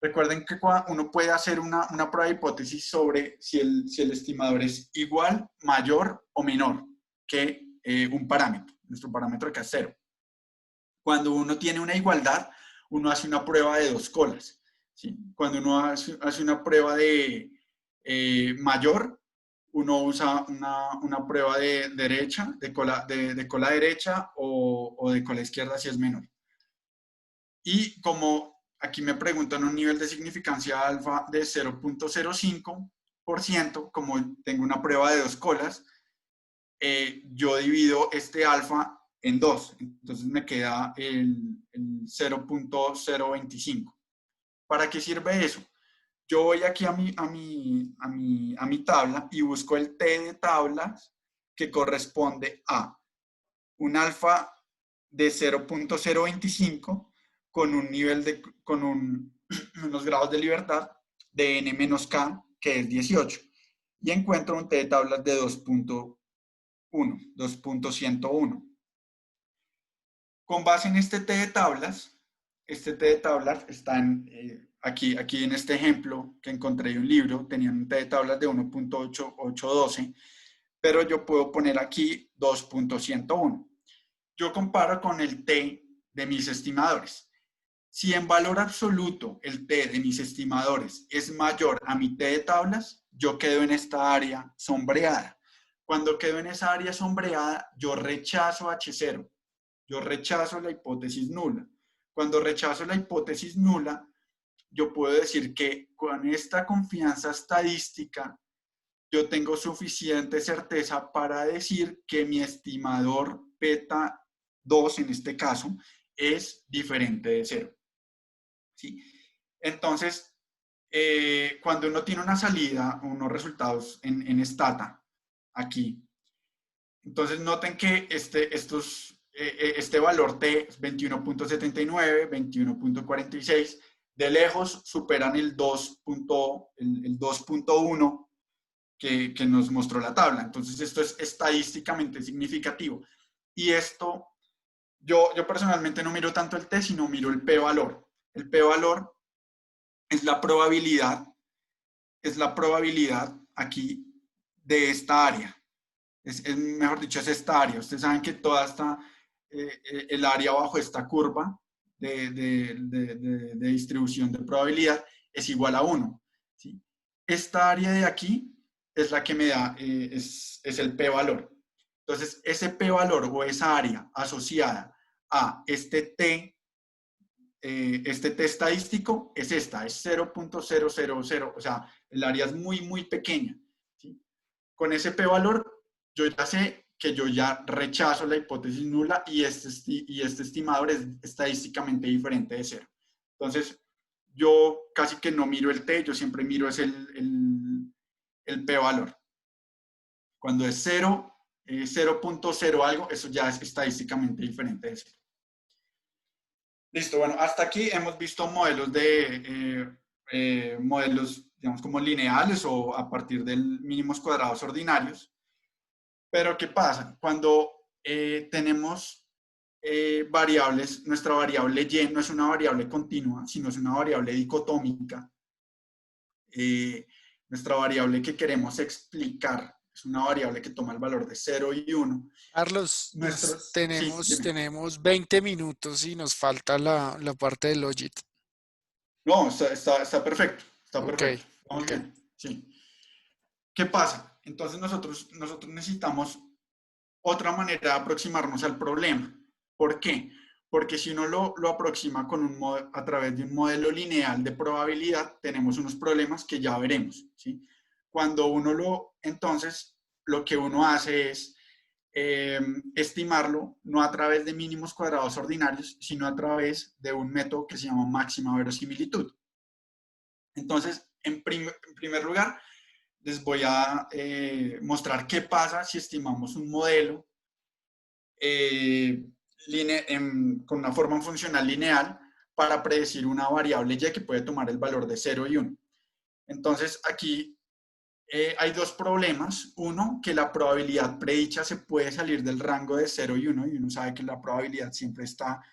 Recuerden que uno puede hacer una prueba de hipótesis sobre si el estimador es igual, mayor o menor que un parámetro. Nuestro parámetro acá es 0. Cuando uno tiene una igualdad, uno hace una prueba de 2 colas, ¿sí? Cuando uno hace una prueba de mayor, uno usa una prueba de derecha, de cola derecha o de cola izquierda si es menor. Y como aquí me preguntan un nivel de significancia alfa de 0.05%, como tengo una prueba de 2 colas, yo divido este alfa en 2, entonces me queda el 0.025. ¿Para qué sirve eso? Yo voy aquí a mi tabla y busco el T de tablas que corresponde a un alfa de 0.025 con un nivel con unos grados de libertad de n menos k, que es 18. Y encuentro un T de tablas de 2.101. Con base en este T de tablas está aquí en este ejemplo que encontré en un libro, tenían un T de tablas de 1.8812, pero yo puedo poner aquí 2.101. Yo comparo con el T de mis estimadores. Si en valor absoluto el T de mis estimadores es mayor a mi T de tablas, yo quedo en esta área sombreada. Cuando quedo en esa área sombreada, yo rechazo H0. Yo rechazo la hipótesis nula. Cuando rechazo la hipótesis nula, yo puedo decir que con esta confianza estadística, yo tengo suficiente certeza para decir que mi estimador beta 2, en este caso, es diferente de 0. ¿Sí? Entonces, cuando uno tiene una salida, unos resultados en Stata, aquí, entonces noten que este valor T es 21.79, 21.46, de lejos superan el 2.1 que nos mostró la tabla. Entonces esto es estadísticamente significativo. Y esto, yo personalmente no miro tanto el T, sino miro el p-valor. El p-valor es la probabilidad aquí de esta área. mejor dicho, es esta área. Ustedes saben que toda esta, el área bajo esta curva de distribución de probabilidad es igual a 1. ¿Sí? Esta área de aquí es la que me da, es el p-valor. Entonces, ese p-valor o esa área asociada a este t estadístico es esta, es 0.000, o sea, el área es muy, muy pequeña. ¿Sí? Con ese p-valor, yo ya sé que yo ya rechazo la hipótesis nula y este estimador es estadísticamente diferente de 0. Entonces, yo casi que no miro el t, yo siempre miro es el p-valor. Cuando es 0, 0.0 algo, eso ya es estadísticamente diferente de 0. Listo, bueno, hasta aquí hemos visto modelos modelos, digamos, como lineales o a partir de mínimos cuadrados ordinarios. Pero, ¿qué pasa? Cuando tenemos variables, nuestra variable y no es una variable continua, sino es una variable dicotómica. Nuestra variable que queremos explicar es una variable que toma el valor de 0 y 1. Carlos, tenemos 20 minutos y nos falta la parte de Logit. No, está perfecto. Está perfecto. Vamos okay. bien. Sí. ¿Qué pasa? Entonces nosotros necesitamos otra manera de aproximarnos al problema. ¿Por qué? Porque si uno lo aproxima a través de un modelo lineal de probabilidad, tenemos unos problemas que ya veremos. ¿Sí? Cuando entonces, lo que uno hace es estimarlo no a través de mínimos cuadrados ordinarios, sino a través de un método que se llama máxima verosimilitud. Entonces, en primer lugar, les voy a mostrar qué pasa si estimamos un modelo con una forma funcional lineal para predecir una variable y que puede tomar el valor de 0 y 1. Entonces, aquí hay dos problemas. Uno, que la probabilidad predicha se puede salir del rango de 0 y 1, y uno sabe que la probabilidad siempre está,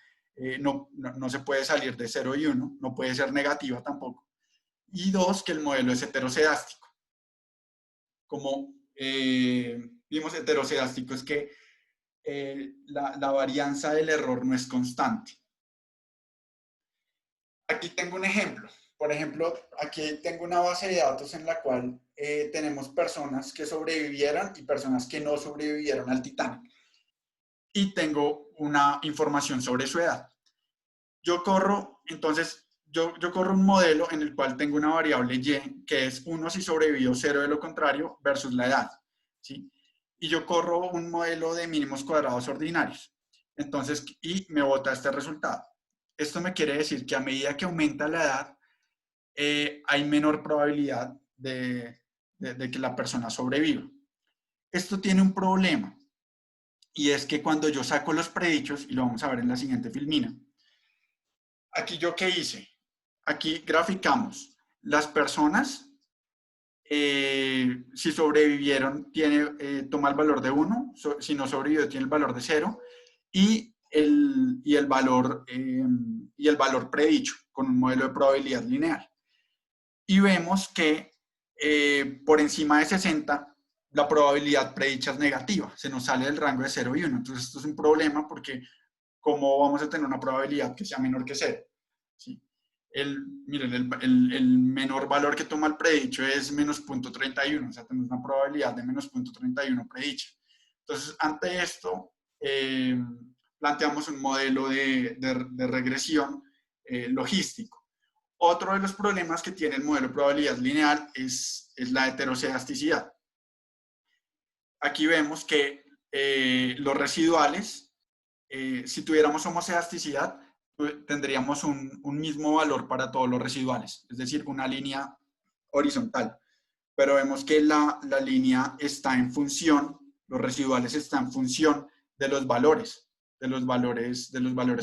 no se puede salir de 0 y 1, no puede ser negativa tampoco. Y dos, que el modelo es heterocedástico. Como vimos, heterocedástico es que la varianza del error no es constante. Aquí tengo un ejemplo. Por ejemplo, aquí tengo una base de datos en la cual tenemos personas que sobrevivieron y personas que no sobrevivieron al Titanic. Y tengo una información sobre su edad. Yo corro un modelo en el cual tengo una variable y, que es 1 si sobrevivió, 0 de lo contrario, versus la edad. ¿Sí? Y yo corro un modelo de mínimos cuadrados ordinarios. Entonces, y me bota este resultado. Esto me quiere decir que a medida que aumenta la edad, hay menor probabilidad de que la persona sobreviva. Esto tiene un problema, y es que cuando yo saco los predichos, y lo vamos a ver en la siguiente filmina, aquí yo qué hice, aquí graficamos las personas, si sobrevivieron toma el valor de 1, si no sobrevivió tiene el valor de 0, y el valor predicho con un modelo de probabilidad lineal. Y vemos que por encima de 60, la probabilidad predicha es negativa, se nos sale del rango de 0 y 1. Entonces, esto es un problema porque ¿cómo vamos a tener una probabilidad que sea menor que 0? ¿Sí? Miren, el menor valor que toma el predicho es menos 0.31, o sea, tenemos una probabilidad de menos 0.31 predicha. Entonces, ante esto, planteamos un modelo de regresión logístico. Otro de los problemas que tiene el modelo de probabilidad lineal es la heterocedasticidad. Aquí vemos que los residuales, si tuviéramos homocedasticidad, tendríamos un mismo valor para todos los residuales, es decir, una línea horizontal. Pero vemos que la línea está en función, los residuales están en función de los valores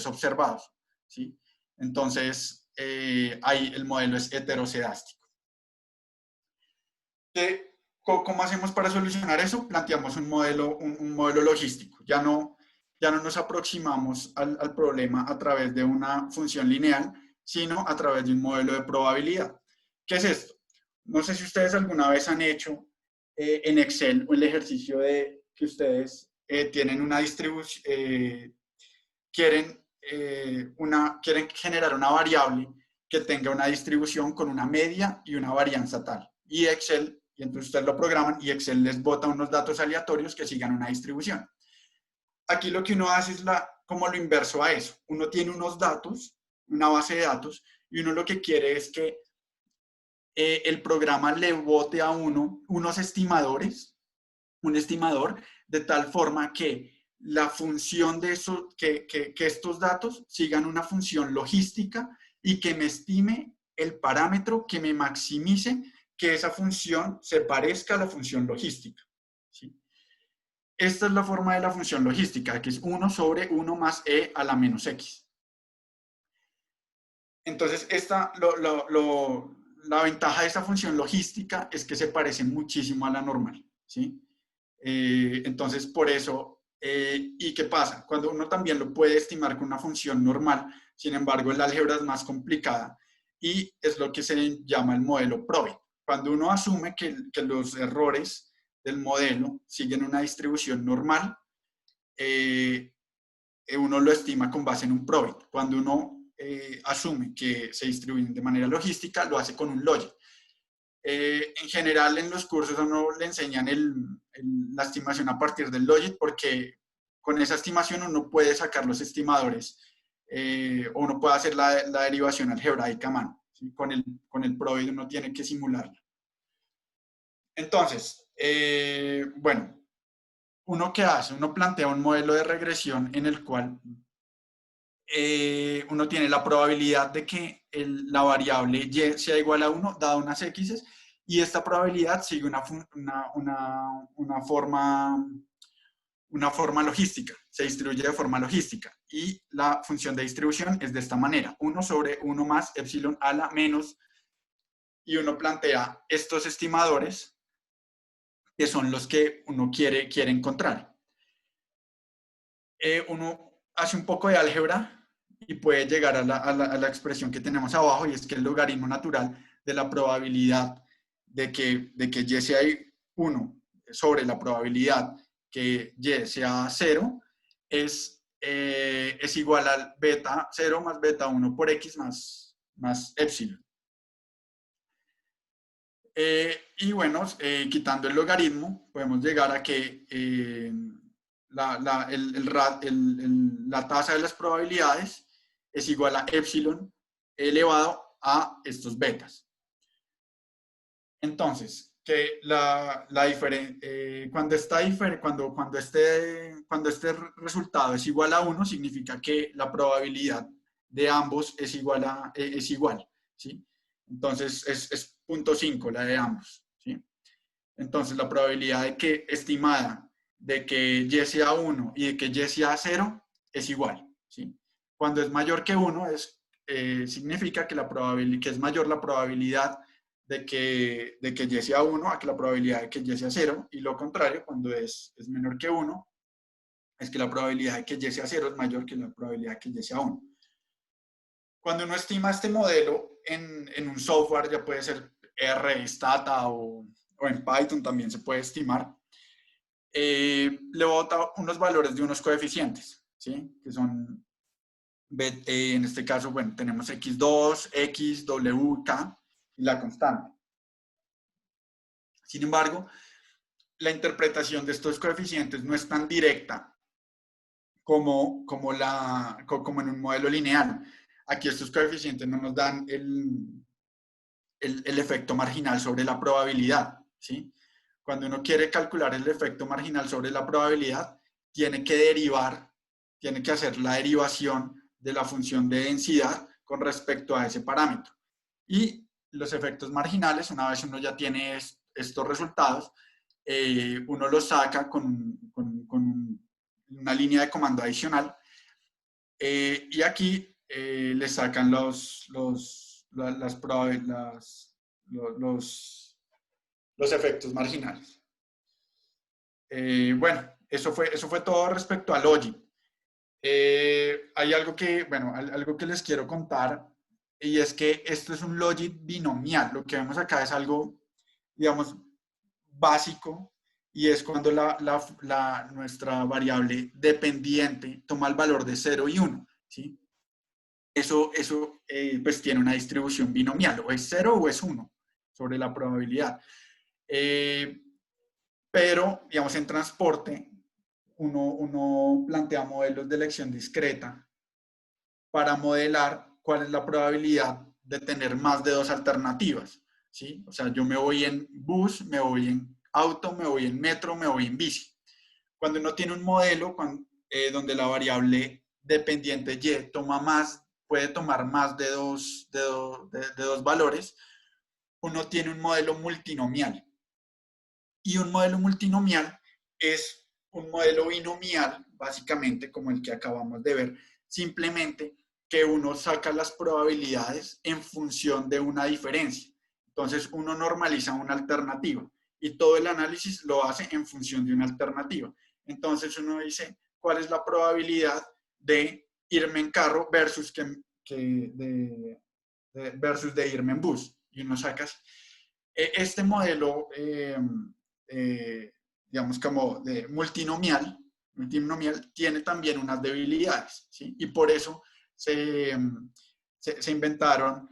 observados. ¿Sí? Entonces, ahí el modelo es heterocedástico. ¿Cómo hacemos para solucionar eso? Planteamos un modelo logístico. Ya no nos aproximamos al problema a través de una función lineal, sino a través de un modelo de probabilidad. ¿Qué es esto? No sé si ustedes alguna vez han hecho en Excel el ejercicio que ustedes tienen una distribución, quieren generar una variable que tenga una distribución con una media y una varianza tal. Y entonces ustedes lo programan y Excel les bota unos datos aleatorios que sigan una distribución. Aquí lo que uno hace es como lo inverso a eso. Uno tiene unos datos, una base de datos, y uno lo que quiere es que el programa le bote a unos estimadores, un estimador, de tal forma que la función de eso, que estos datos sigan una función logística y que me estime el parámetro que me maximice que esa función se parezca a la función logística, ¿sí? Esta es la forma de la función logística, que es 1 sobre 1 más e a la menos x. Entonces, la ventaja de esta función logística es que se parece muchísimo a la normal, ¿sí? Entonces, por eso, ¿y qué pasa? Cuando uno también lo puede estimar con una función normal, sin embargo, el álgebra es más complicada y es lo que se llama el modelo Probit. Cuando uno asume que los errores del modelo siguen una distribución normal, uno lo estima con base en un Probit. Cuando uno asume que se distribuyen de manera logística, lo hace con un Logit. En general, en los cursos a uno le enseñan la estimación a partir del Logit, porque con esa estimación uno puede sacar los estimadores o uno puede hacer la derivación algebraica a mano, ¿sí? Con el Probit uno tiene que simularla. Entonces, bueno, ¿uno qué hace? Uno plantea un modelo de regresión en el cual uno tiene la probabilidad de que la variable y sea igual a 1, dada unas x, y esta probabilidad sigue una forma logística, se distribuye de forma logística, y la función de distribución es de esta manera, 1 sobre 1 más epsilon a la menos, y uno plantea estos estimadores, que son los que uno quiere encontrar. Uno hace un poco de álgebra y puede llegar a la expresión que tenemos abajo, y es que el logaritmo natural de la probabilidad de que y sea 1 sobre la probabilidad que y sea 0 es igual al beta 0 más beta 1 por x más epsilon. Y bueno, quitando el logaritmo, podemos llegar a que la tasa de las probabilidades es igual a epsilon elevado a estos betas. Entonces, que cuando este resultado es igual a 1, significa que la probabilidad de ambos es igual, ¿sí? Entonces, es 0.5 la de ambos, ¿sí? Entonces, la probabilidad estimada de que y sea 1 y de que y sea 0 es igual, ¿sí? Cuando es mayor que 1, significa que es mayor la probabilidad de que y sea 1 a que la probabilidad de que y sea 0, y lo contrario, cuando es menor que 1, es que la probabilidad de que y sea 0 es mayor que la probabilidad de que y sea 1. Cuando uno estima este modelo en un software, ya puede ser R, Stata o en Python también se puede estimar, le bota unos valores de unos coeficientes, ¿sí? Que son, en este caso, bueno, tenemos x2, x, w, k y la constante. Sin embargo, la interpretación de estos coeficientes no es tan directa como en un modelo lineal. Aquí estos coeficientes no nos dan el efecto marginal sobre la probabilidad, ¿sí? Cuando uno quiere calcular el efecto marginal sobre la probabilidad, tiene que hacer la derivación de la función de densidad con respecto a ese parámetro. Y los efectos marginales, una vez uno ya tiene estos resultados, uno los saca con una línea de comando adicional, y aquí le sacan los efectos marginales. Bueno, eso fue todo respecto a Logit. Hay algo que les quiero contar, y es que esto es un Logit binomial. Lo que vemos acá es algo, digamos, básico, y es cuando nuestra variable dependiente toma el valor de 0 y 1, ¿sí? Eso pues tiene una distribución binomial, o es 0 o es 1 sobre la probabilidad. Pero, digamos, en transporte, uno plantea modelos de elección discreta para modelar cuál es la probabilidad de tener más de 2 alternativas, ¿sí? O sea, yo me voy en bus, me voy en auto, me voy en metro, me voy en bici. Cuando uno tiene un modelo donde la variable dependiente Y puede tomar más de dos valores, uno tiene un modelo multinomial. Y un modelo multinomial es un modelo binomial, básicamente, como el que acabamos de ver, simplemente que uno saca las probabilidades en función de una diferencia. Entonces, uno normaliza una alternativa y todo el análisis lo hace en función de una alternativa. Entonces, uno dice, ¿cuál es la probabilidad de irme en carro versus de irme en bus? Y uno saca este modelo, digamos, como de multinomial, tiene también unas debilidades, ¿sí? Y por eso se inventaron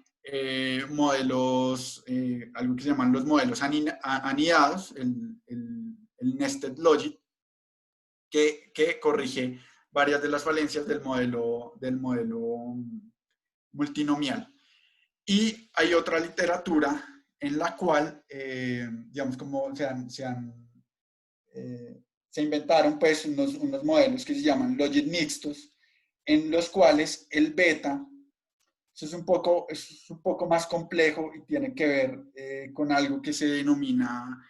modelos, algo que se llaman los modelos anidados, el nested logic, que corrige varias de las falencias del modelo multinomial. Y hay otra literatura en la cual, digamos, como se inventaron pues unos modelos que se llaman logit mixtos, en los cuales el beta, eso es un poco más complejo y tiene que ver con algo que se denomina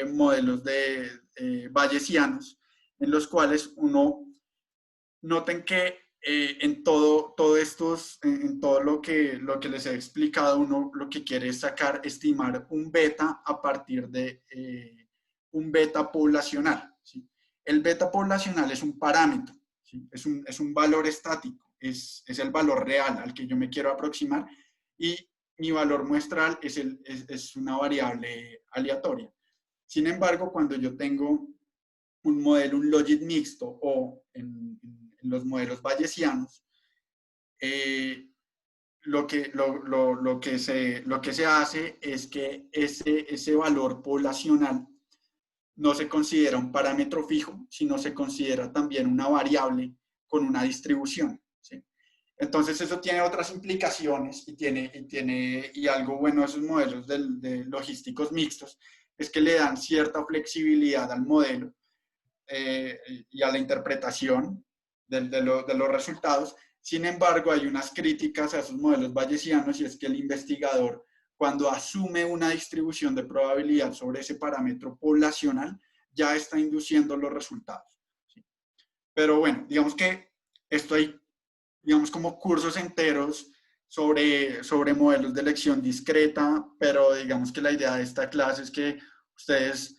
modelos bayesianos, en los cuales noten que en todo lo que les he explicado, uno lo que quiere es estimar un beta a partir de un beta poblacional, ¿sí? El beta poblacional es un parámetro, ¿sí? Es un valor estático, es el valor real al que yo me quiero aproximar, y mi valor muestral es una variable aleatoria. Sin embargo, cuando yo tengo un modelo, un logit mixto, o en los modelos bayesianos, lo que se hace es que ese valor poblacional no se considera un parámetro fijo, sino se considera también una variable con una distribución, ¿sí? Entonces eso tiene otras implicaciones y algo bueno de esos modelos de logísticos mixtos es que le dan cierta flexibilidad al modelo y a la interpretación de los resultados. Sin embargo, hay unas críticas a esos modelos bayesianos, y es que el investigador, cuando asume una distribución de probabilidad sobre ese parámetro poblacional, ya está induciendo los resultados, ¿sí? Pero bueno, digamos que esto hay, digamos, como cursos enteros sobre modelos de elección discreta, pero digamos que la idea de esta clase es que ustedes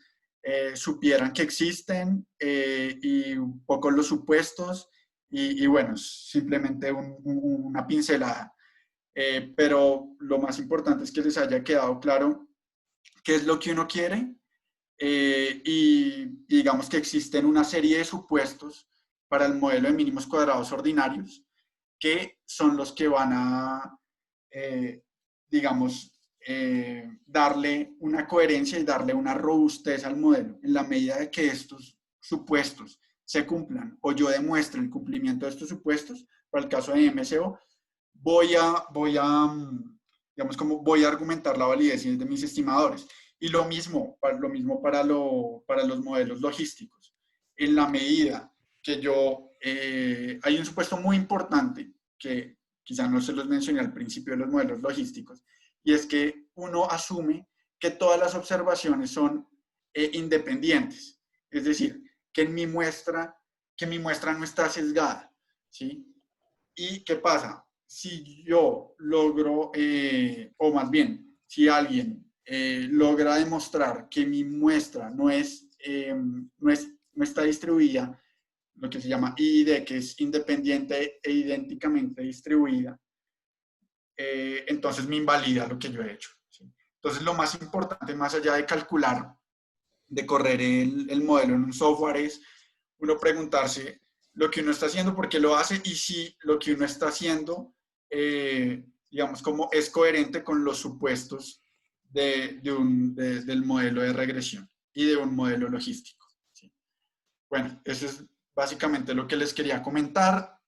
supieran que existen y un poco los supuestos, y bueno, simplemente una pincelada. Pero lo más importante es que les haya quedado claro qué es lo que uno quiere, y digamos que existen una serie de supuestos para el modelo de mínimos cuadrados ordinarios, que son los que van a, digamos, darle una coherencia y darle una robustez al modelo. En la medida de que estos supuestos se cumplan, o yo demuestre el cumplimiento de estos supuestos, para el caso de MCO, voy a argumentar la validez de mis estimadores. Y lo mismo para los modelos logísticos. En la medida que hay un supuesto muy importante que quizá no se los mencioné al principio de los modelos logísticos, y es que uno asume que todas las observaciones son independientes. Es decir, que mi muestra no está sesgada, ¿sí? ¿Y qué pasa? Si yo logro, o más bien, si alguien logra demostrar que mi muestra no está distribuida, lo que se llama IID, que es independiente e idénticamente distribuida, entonces me invalida lo que yo he hecho, ¿sí? Entonces, lo más importante, más allá de calcular de correr el modelo en un software es uno preguntarse lo que uno está haciendo, por qué lo hace y si lo que uno está haciendo, digamos, como es coherente con los supuestos del modelo de regresión y de un modelo logístico. ¿Sí? Bueno, eso es básicamente lo que les quería comentar.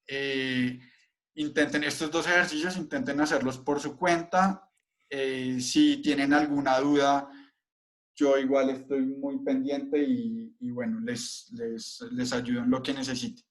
Intenten estos 2 ejercicios, intenten hacerlos por su cuenta. Si tienen alguna duda, yo igual estoy muy pendiente y bueno, les ayudo en lo que necesiten.